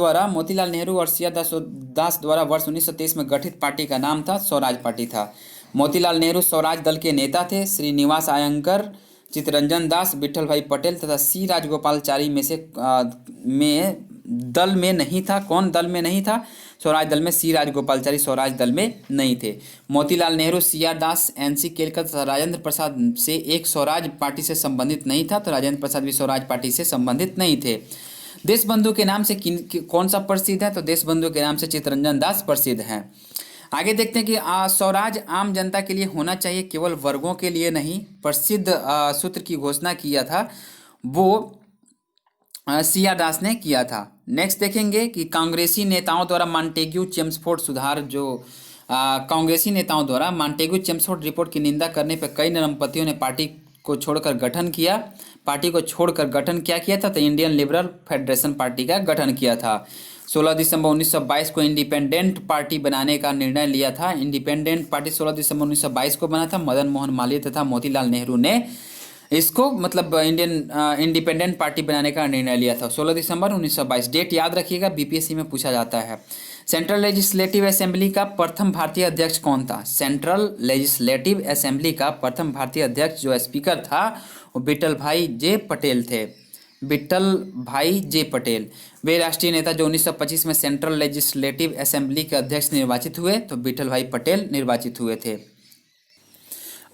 S1: द्वारा वर्ष 1923 में गठित पार्टी का नाम था स्वराज पार्टी था। मोतीलाल नेहरू स्वराज दल के नेता थे। श्रीनिवास अयंगर, चित्तरंजन दास, विठल भाई पटेल तथा C राजगोपालचारी दल में नहीं था। कौन दल में नहीं था? स्वराज दल में C राजगोपालचारी स्वराज दल में नहीं थे। मोतीलाल नेहरू, CR दास, NC केलकर तथा राजेंद्र प्रसाद से एक स्वराज पार्टी से संबंधित नहीं था, तो राजेंद्र प्रसाद भी स्वराज पार्टी से संबंधित नहीं थे। देशबंधु के नाम से कौन सा प्रसिद्ध है? तो देशबंधु के नाम से चित्तरंजन दास प्रसिद्ध हैं। आगे देखते हैं कि स्वराज आम जनता के लिए होना चाहिए, केवल वर्गों के लिए नहीं। प्रसिद्ध सूत्र की घोषणा किया था वो CR दास ने किया था। नेक्स्ट देखेंगे कि कांग्रेसी नेताओं द्वारा मॉन्टेग्यू चेम्सफोर्ड सुधार जो कांग्रेसी नेताओं द्वारा मॉन्टेग्यू चेम्सफोर्ड रिपोर्ट की निंदा करने पर कई नरमपंथियों ने पार्टी को छोड़कर गठन क्या किया था? तो इंडियन लिबरल फेडरेशन पार्टी का गठन किया था। 16 दिसंबर 1922 को इंडिपेंडेंट पार्टी बनाने का निर्णय लिया था। इंडिपेंडेंट पार्टी 16 दिसंबर 1922 को बना था। मदन मोहन मालवीय तथा मोतीलाल नेहरू ने इसको इंडिपेंडेंट पार्टी बनाने का निर्णय लिया था। 16 दिसंबर 1922 डेट याद रखिएगा, BPSC में पूछा जाता है। सेंट्रल लेजिस्लेटिव असेंबली का प्रथम भारतीय अध्यक्ष कौन था? सेंट्रल लेजिस्लेटिव असेंबली का प्रथम भारतीय अध्यक्ष जो स्पीकर था वो विट्ठल भाई जे पटेल थे। विट्ठल भाई जे पटेल वे राष्ट्रीय नेता जो 1925 में सेंट्रल लेजिस्लेटिव असेंबली के अध्यक्ष निर्वाचित हुए, तो विट्ठल भाई पटेल निर्वाचित हुए थे।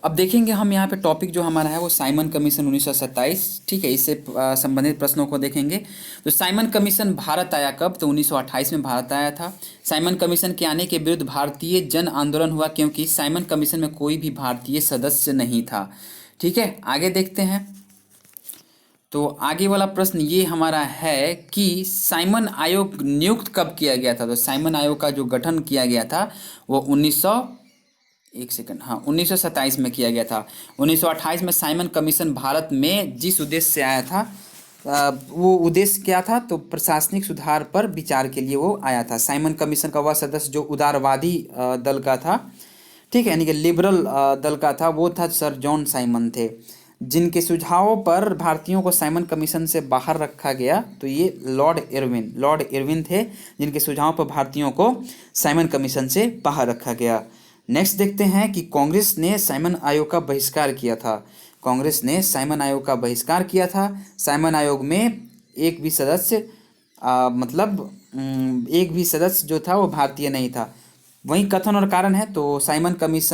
S1: अब देखेंगे हम यहाँ पे टॉपिक जो हमारा है वो साइमन कमीशन 1927, ठीक है, इससे संबंधित प्रश्नों को देखेंगे। तो साइमन कमीशन भारत आया कब? तो 1928 में भारत आया था। साइमन कमीशन के आने के विरुद्ध भारतीय जन आंदोलन हुआ, क्योंकि साइमन कमीशन में कोई भी भारतीय सदस्य नहीं था। ठीक है, आगे देखते हैं। तो आगे वाला प्रश्न ये हमारा है कि साइमन आयोग नियुक्त कब किया गया था? तो साइमन आयोग का जो गठन किया गया था वो 1927 में किया गया था। 1928 में साइमन कमीशन भारत में जिस उद्देश्य से आया था वो उद्देश्य क्या था? तो प्रशासनिक सुधार पर विचार के लिए वो आया था। साइमन कमीशन का वह सदस्य जो उदारवादी दल का था, ठीक है, यानी कि लिबरल दल का था, वो था सर जॉन साइमन थे, जिनके सुझावों पर भारतीयों को साइमन कमीशन से बाहर रखा गया। तो ये लॉर्ड इरविन थे, जिनके सुझावों पर भारतीयों को साइमन कमीशन से बाहर रखा गया। नेक्स्ट देखते हैं कि कांग्रेस ने साइमन आयोग का बहिष्कार किया था। कांग्रेस ने साइमन आयोग का बहिष्कार किया था। साइमन आयोग में एक भी सदस्य एक भी सदस्य जो था वो भारतीय नहीं था। वहीं कथन और कारण है, तो कांग्रेस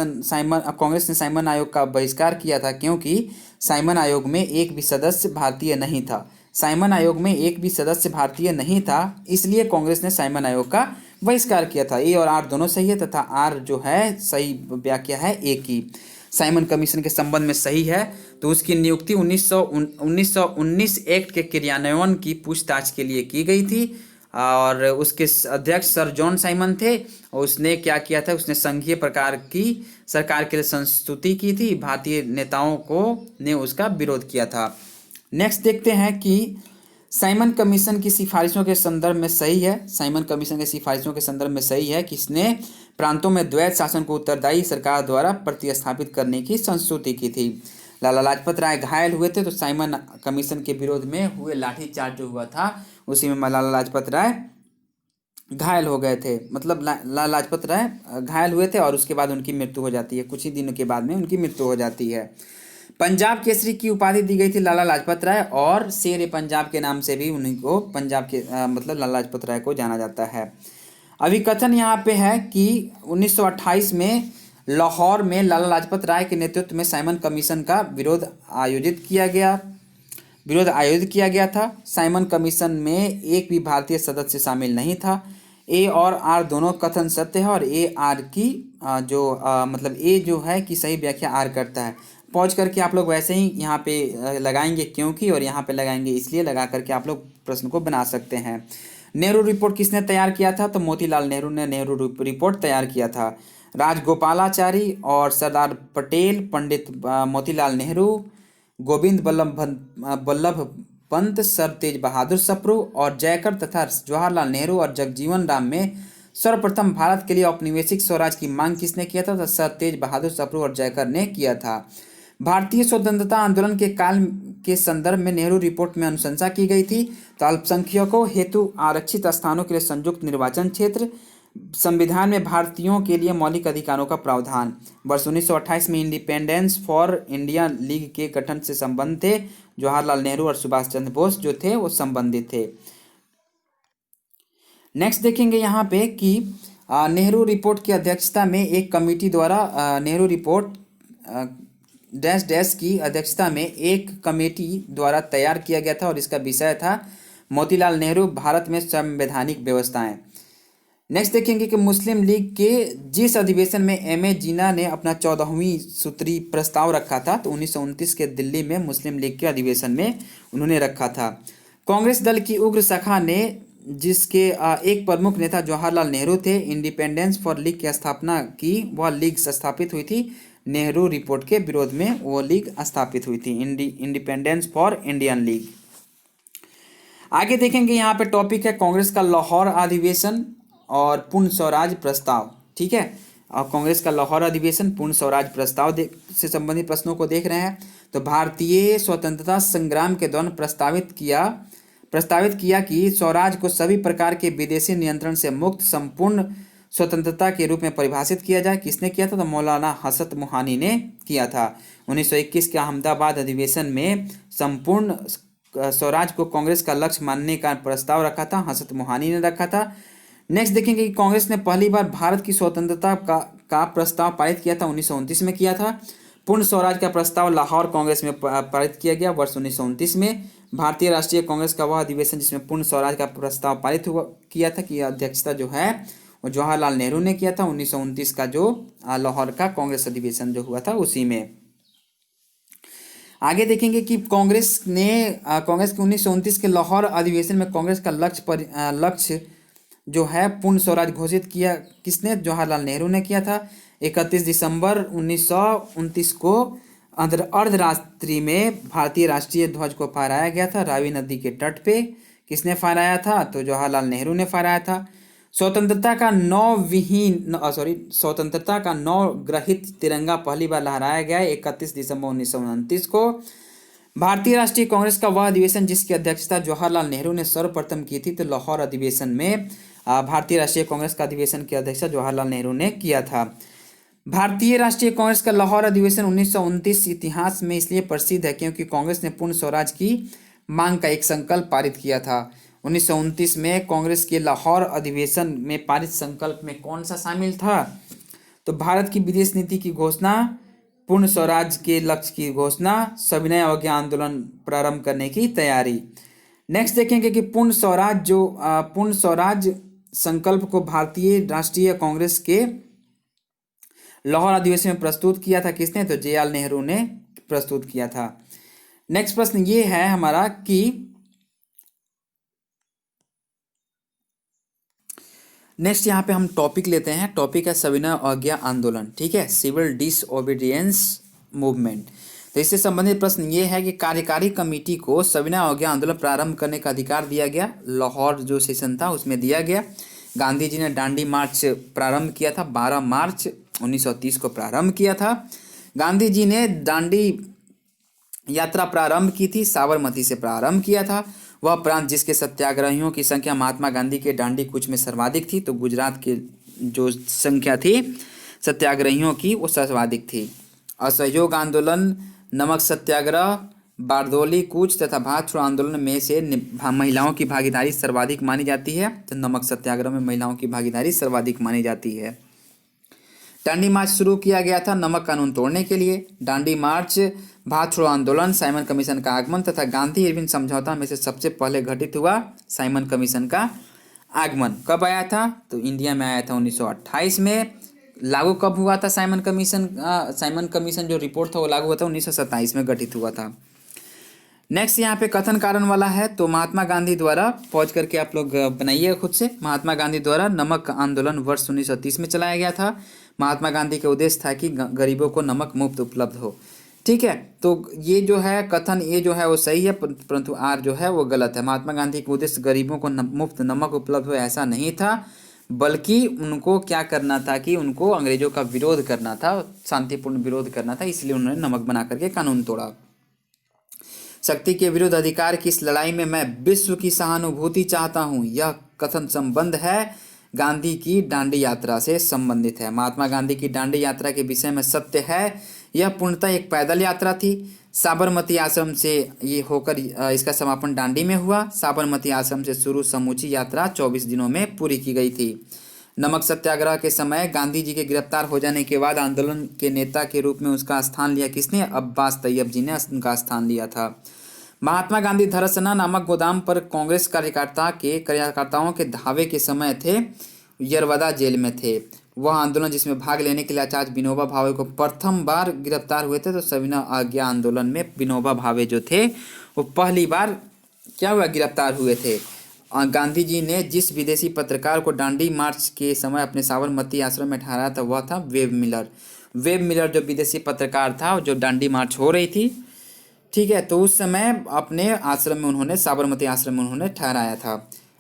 S1: ने साइमन आयोग का बहिष्कार किया था क्योंकि साइमन आयोग में एक भी सदस्य भारतीय नहीं था। साइमन आयोग में एक भी सदस्य भारतीय नहीं था, इसलिए कांग्रेस ने साइमन आयोग का बहिष्कार किया था। ए और आर दोनों सही है तथा आर जो है सही व्याख्या है ए की। साइमन कमीशन के संबंध में सही है, तो उसकी नियुक्ति 1919 एक्ट के क्रियान्वयन की पूछताछ के लिए की गई थी और उसके अध्यक्ष सर जॉन साइमन थे। और उसने क्या किया था? उसने संघीय प्रकार की सरकार के लिए संस्तुति की थी। भारतीय नेताओं को ने उसका विरोध किया था। नेक्स्ट देखते हैं कि साइमन कमीशन की सिफारिशों के संदर्भ में सही है। साइमन कमीशन के सिफारिशों के संदर्भ में सही है कि इसने प्रांतों में द्वैत शासन को उत्तरदायी सरकार द्वारा प्रतिस्थापित करने की संस्तुति की थी। लाला लाजपत राय घायल हुए थे, तो साइमन कमीशन के विरोध में हुए लाठीचार्ज जो हुआ था उसी में लाला लाजपत राय घायल हो गए थे। मतलब लाला लाजपत राय घायल हुए थे और उसके बाद उनकी मृत्यु हो जाती है। कुछ ही दिनों के बाद में उनकी मृत्यु हो जाती है। पंजाब केसरी की उपाधि दी गई थी लाला लाजपत राय, और शेर ए पंजाब के नाम से भी उन्हीं को पंजाब के लाला लाजपत राय को जाना जाता है। अभी कथन यहाँ पे है कि 1928 में लाहौर में लाला लाजपत राय के नेतृत्व में साइमन कमीशन का विरोध आयोजित किया गया था। साइमन कमीशन में एक भी भारतीय सदस्य शामिल नहीं था। ए और आर दोनों कथन सत्य है और ए आर की ए जो है कि सही व्याख्या आर करता है। पॉज करके आप लोग वैसे ही यहाँ पे लगाएंगे क्योंकि और यहाँ पे लगाएंगे इसलिए लगा करके आप लोग प्रश्न को बना सकते हैं। नेहरू रिपोर्ट किसने तैयार किया था? तो मोतीलाल नेहरू ने नेहरू रिपोर्ट तैयार किया था। राजगोपालाचारी और सरदार पटेल, पंडित मोतीलाल नेहरू, गोविंद वल्लभ पंत, सर तेज बहादुर सप्रू और जयकर तथा जवाहरलाल नेहरू और जगजीवन राम में सर्वप्रथम भारत के लिए औपनिवेशिक स्वराज की मांग किसने किया था? तो सर तेज बहादुर सप्रू और जयकर ने किया था। भारतीय स्वतंत्रता आंदोलन के काल के संदर्भ में नेहरू रिपोर्ट में अनुशंसा की गई थी। तो अल्पसंख्यकों हेतु आरक्षित स्थानों के लिए संयुक्त निर्वाचन क्षेत्र, संविधान में भारतीयों के लिए मौलिक अधिकारों का प्रावधान, वर्ष 1928 में इंडिपेंडेंस फॉर इंडिया लीग के गठन से संबंध थे। जवाहरलाल नेहरू और सुभाष चंद्र बोस जो थे वो संबंधित थे। नेक्स्ट देखेंगे यहाँ पे कि नेहरू रिपोर्ट की अध्यक्षता में एक कमेटी द्वारा नेहरू रिपोर्ट डैश डैश की अध्यक्षता में एक कमेटी द्वारा तैयार किया गया था और इसका विषय था मोतीलाल नेहरू भारत में संवैधानिक व्यवस्थाएं। नेक्स्ट देखेंगे कि मुस्लिम लीग के जिस अधिवेशन में एम.ए. जिन्ना ने अपना 14वीं सूत्री प्रस्ताव रखा था, तो 1929 के दिल्ली में मुस्लिम लीग के अधिवेशन में उन्होंने रखा था। कांग्रेस दल की उग्र शाखा ने, जिसके एक प्रमुख नेता जवाहरलाल नेहरू थे, इंडिपेंडेंस फॉर लीग की स्थापना की। वह लीग स्थापित हुई थी नेहरू रिपोर्ट के विरोध में, वो लीग स्थापित हुई थी, इंडिपेंडेंस फॉर इंडियन लीग। आगे देखेंगे यहाँ पे टॉपिक है कांग्रेस का लाहौर अधिवेशन और पूर्ण स्वराज प्रस्ताव। ठीक है, और कांग्रेस का लाहौर अधिवेशन पूर्ण स्वराज प्रस्ताव से संबंधित प्रश्नों को देख रहे हैं। तो भारतीय स्वतंत्रता संग्राम के दौरान प्रस्तावित किया कि स्वराज को सभी प्रकार के विदेशी नियंत्रण से मुक्त संपूर्ण स्वतंत्रता के रूप में परिभाषित किया जाए। किसने किया था? तो मौलाना हसरत मोहानी ने किया था। 1921 के अहमदाबाद अधिवेशन में संपूर्ण स्वराज को कांग्रेस का लक्ष्य मानने का प्रस्ताव रखा था, हसरत मोहानी ने रखा था। नेक्स्ट देखेंगे कि कांग्रेस ने पहली बार भारत की स्वतंत्रता का प्रस्ताव पारित किया था, 1929 में किया था। पूर्ण स्वराज का प्रस्ताव लाहौर कांग्रेस में पारित किया गया वर्ष 1929 में। भारतीय राष्ट्रीय कांग्रेस का वह अधिवेशन जिसमें पूर्ण स्वराज का प्रस्ताव पारित हुआ किया था कि अध्यक्षता जो है वो जवाहरलाल नेहरू ने किया था। 1929 का जो लाहौर का कांग्रेस अधिवेशन जो हुआ था उसी में। आगे देखेंगे कि कांग्रेस के 1929 के लाहौर अधिवेशन में कांग्रेस का लक्ष्य जो है पूर्ण स्वराज घोषित किया किसने? जवाहरलाल नेहरू ने किया था। 31 दिसंबर 1929 को अर्धरात्रि में भारतीय राष्ट्रीय ध्वज को फहराया गया था रावी नदी के तट पे। किसने फहराया था? तो जवाहरलाल नेहरू ने फहराया था। स्वतंत्रता का नौ ग्रहित तिरंगा पहली बार लहराया गया 31 दिसंबर 1929 को। भारतीय राष्ट्रीय कांग्रेस का वह अधिवेशन जिसकी अध्यक्षता जवाहरलाल नेहरू ने सर्वप्रथम की थी, तो लाहौर अधिवेशन में भारतीय राष्ट्रीय कांग्रेस का अधिवेशन की अध्यक्षता जवाहरलाल नेहरू ने किया था। भारतीय राष्ट्रीय कांग्रेस का लाहौर अधिवेशन 1929 इतिहास में इसलिए प्रसिद्ध है क्योंकि कांग्रेस ने पूर्ण स्वराज की मांग का एक संकल्प पारित किया था। 1929 में कांग्रेस के लाहौर अधिवेशन में पारित संकल्प में कौन सा शामिल था? तो भारत की विदेश नीति की घोषणा, पूर्ण स्वराज के लक्ष्य की घोषणा, सविनय अवज्ञा आंदोलन प्रारंभ करने की तैयारी। नेक्स्ट देखेंगे कि पूर्ण स्वराज संकल्प को भारतीय राष्ट्रीय कांग्रेस के लाहौर अधिवेशन में प्रस्तुत किया था किसने? तो जवाहरलाल नेहरू ने प्रस्तुत किया था। नेक्स्ट प्रश्न ये है हमारा कि नेक्स्ट यहाँ पे हम टॉपिक लेते हैं। टॉपिक है सविनय अवज्ञा आंदोलन, ठीक है, सिविल डिसओबीडियंस मूवमेंट। तो इससे संबंधित प्रश्न ये है कि कार्यकारी कमेटी को सविनय अवज्ञा आंदोलन प्रारंभ करने का अधिकार दिया गया। लाहौर जो सेशन था उसमें दिया गया। गांधी जी ने दांडी मार्च प्रारंभ किया था, 12 मार्च 1930 को प्रारंभ किया था। गांधी जी ने दांडी यात्रा प्रारंभ की थी, साबरमती से प्रारंभ किया था। वह प्रांत जिसके सत्याग्रहियों की संख्या महात्मा गांधी के दांडी कूच में सर्वाधिक थी, तो गुजरात के जो संख्या थी सत्याग्रहियों की वो सर्वाधिक थी। असहयोग आंदोलन, नमक सत्याग्रह, बारदोली कूच तथा भारत छोड़ो आंदोलन में से महिलाओं की भागीदारी सर्वाधिक मानी जाती है। तो नमक सत्याग्रह में महिलाओं की भागीदारी सर्वाधिक मानी जाती है। दांडी मार्च शुरू किया गया था नमक कानून तोड़ने के लिए। दांडी मार्च, भारत छोड़ो आंदोलन, साइमन कमीशन का आगमन तथा गांधी इरविन समझौता में से सबसे पहले घटित हुआ साइमन कमीशन का आगमन। कब आया था? तो इंडिया में आया था 1928 में। लागू कब हुआ था साइमन कमीशन जो रिपोर्ट था वो लागू हुआ था 1927 में गठित हुआ था। नेक्स्ट यहाँ पे कथन कारण वाला है, तो महात्मा गांधी द्वारा, पॉज करके आप लोग बनाइए खुद से। महात्मा गांधी द्वारा नमक आंदोलन वर्ष 1930 में चलाया गया था। महात्मा गांधी का उद्देश्य था कि गरीबों को नमक मुफ्त उपलब्ध हो, ठीक है। तो ये जो है कथन ये जो है वो सही है, परंतु आर जो है वो गलत है। महात्मा गांधी का उद्देश्य गरीबों को मुफ्त नमक उपलब्ध हो ऐसा नहीं था, बल्कि उनको क्या करना था कि उनको अंग्रेजों का विरोध करना था, शांतिपूर्ण विरोध करना था, इसलिए उन्होंने नमक बना करके कानून तोड़ा। शक्ति के विरुद्ध अधिकार की इस लड़ाई में मैं विश्व की सहानुभूति चाहता हूँ, यह कथन संबंध है गांधी की दांडी यात्रा से संबंधित है। महात्मा गांधी की दांडी यात्रा के विषय में सत्य है, यह पूर्णतः एक पैदल यात्रा थी। साबरमती आश्रम से ये होकर इसका समापन दांडी में हुआ। साबरमती आश्रम से शुरू समूची यात्रा 24 दिनों में पूरी की गई थी। नमक सत्याग्रह के समय गांधी जी के गिरफ्तार हो जाने के बाद आंदोलन के नेता के रूप में उसका स्थान लिया किसने? अब्बास तैयब जी ने उनका स्थान लिया था। महात्मा गांधी धरसना नामक गोदाम पर कांग्रेस कार्यकर्ताओं के धावे के समय थे, यरवदा जेल में थे। वह आंदोलन जिसमें भाग लेने के लिए आचार्य विनोबा भावे को प्रथम बार गिरफ्तार हुए थे, तो सविनय अवज्ञा आंदोलन में विनोबा भावे जो थे वो पहली बार क्या हुआ? गिरफ्तार हुए थे। गांधी जी ने जिस विदेशी पत्रकार को दांडी मार्च के समय अपने साबरमती आश्रम में ठहराया था वह था वेब मिलर। वेब मिलर जो विदेशी पत्रकार था जो दांडी मार्च हो रही थी, ठीक है, तो उस समय अपने आश्रम में उन्होंने साबरमती आश्रम में उन्होंने ठहराया था।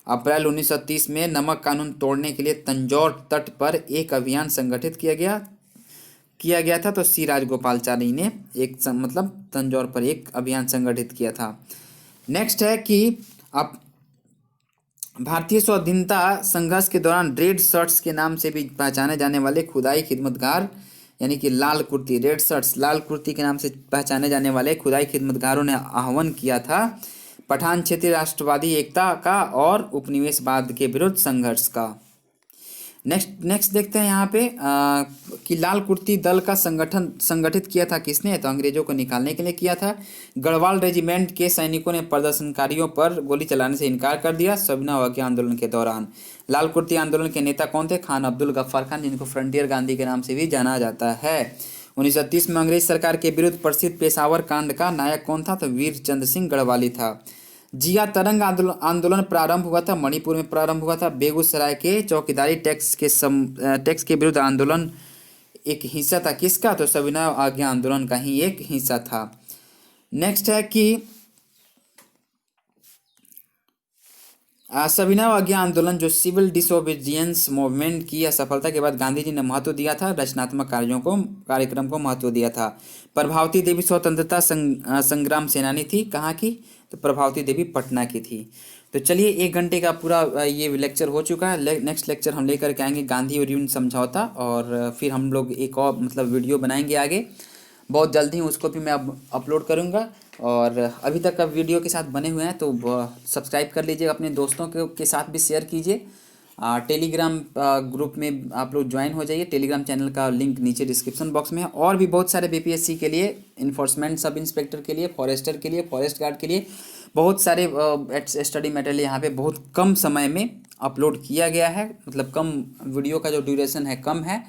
S1: अप्रैल 1930 में नमक कानून तोड़ने के लिए तंजौर तट पर एक अभियान संगठित किया गया था। तो सी राजगोपालाचारी ने तंजौर पर एक अभियान संगठित किया था। नेक्स्ट है कि अब भारतीय स्वाधीनता संघर्ष के दौरान रेड शर्ट्स के नाम से भी पहचाने जाने वाले खुदाई खिदमतगार, यानी कि लाल कुर्ती, रेड शर्ट्स लाल कुर्ती के नाम से पहचाने जाने वाले खुदाई खिदमतगारों ने आह्वान किया था पठान क्षेत्रीय राष्ट्रवादी एकता का और उपनिवेशवाद के विरुद्ध संघर्ष का। नेक्स्ट देखते हैं यहाँ पे कि लाल कुर्ती दल का संगठित किया था किसने, तो अंग्रेजों को निकालने के लिए किया था। गढ़वाल रेजिमेंट के सैनिकों ने प्रदर्शनकारियों पर गोली चलाने से इनकार कर दिया सविनय अवज्ञा आंदोलन के दौरान। लाल कुर्ती आंदोलन के नेता कौन थे, खान अब्दुल गफ्फार खान, जिनको फ्रंटियर गांधी के नाम से भी जाना जाता है। 1930 में अंग्रेज सरकार के विरुद्ध प्रसिद्ध पेशावर कांड का नायक कौन था, तो वीर चंद्र सिंह गढ़वाली था। जिया तरंग आंदोलन प्रारंभ हुआ था, मणिपुर में प्रारंभ हुआ था। बेगूसराय के चौकीदारी टैक्स के विरुद्ध आंदोलन एक हिस्सा था किसका, तो सविनय अवज्ञा आंदोलन का ही एक हिस्सा था। नेक्स्ट है कि सविनय अवज्ञा आंदोलन जो सिविल डिसोबीडियंस मूवमेंट की सफलता के बाद गांधी जी ने महत्व दिया था, रचनात्मक कार्यक्रम को महत्व दिया था। प्रभावती देवी स्वतंत्रता संग्राम सेनानी थी, कहाँ की, तो प्रभावती देवी पटना की थी। तो चलिए 1 घंटे का पूरा ये लेक्चर हो चुका है। नेक्स्ट लेक्चर हम लेकर के आएंगे गांधी और यून समझौता, और फिर हम लोग एक और वीडियो बनाएंगे आगे बहुत जल्दी, उसको भी मैं अब अपलोड करूँगा। और अभी तक आप वीडियो के साथ बने हुए हैं तो सब्सक्राइब कर लीजिए, अपने दोस्तों के साथ भी शेयर कीजिए। टेलीग्राम ग्रुप में आप लोग ज्वाइन हो जाइए, टेलीग्राम चैनल का लिंक नीचे डिस्क्रिप्शन बॉक्स में है। और भी बहुत सारे बीपीएससी के लिए, इन्फोर्समेंट सब इंस्पेक्टर के लिए, फॉरेस्टर के लिए, फॉरेस्ट गार्ड के लिए बहुत सारे स्टडी मटेरियल यहाँ पे बहुत कम समय में अपलोड किया गया है। मतलब कम वीडियो का जो ड्यूरेशन है कम है,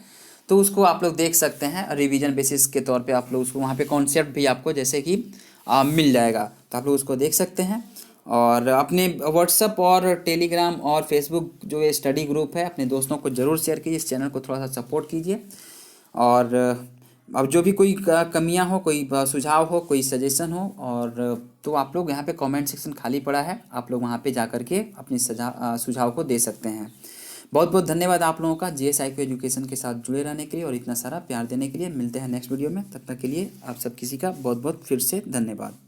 S1: तो उसको आप लोग देख सकते हैं रिवीजन बेसिस के तौर पे। आप लोग उसको वहाँ पे कॉन्सेप्ट भी आपको जैसे कि मिल जाएगा, तो आप लोग उसको देख सकते हैं। और अपने व्हाट्सअप और टेलीग्राम और फेसबुक जो ये स्टडी ग्रुप है, अपने दोस्तों को ज़रूर शेयर कीजिए, इस चैनल को थोड़ा सा सपोर्ट कीजिए। और अब जो भी कोई कमियां हो, कोई सुझाव हो, कोई सजेशन हो, और तो आप लोग यहाँ पे कमेंट सेक्शन खाली पड़ा है, आप लोग वहाँ पे जा कर के अपनी सुझाव को दे सकते हैं। बहुत बहुत धन्यवाद आप लोगों का JSIQ एजुकेशन के साथ जुड़े रहने के लिए और इतना सारा प्यार देने के लिए। मिलते हैं नेक्स्ट वीडियो में, तब तक के लिए आप सब किसी का बहुत बहुत फिर से धन्यवाद।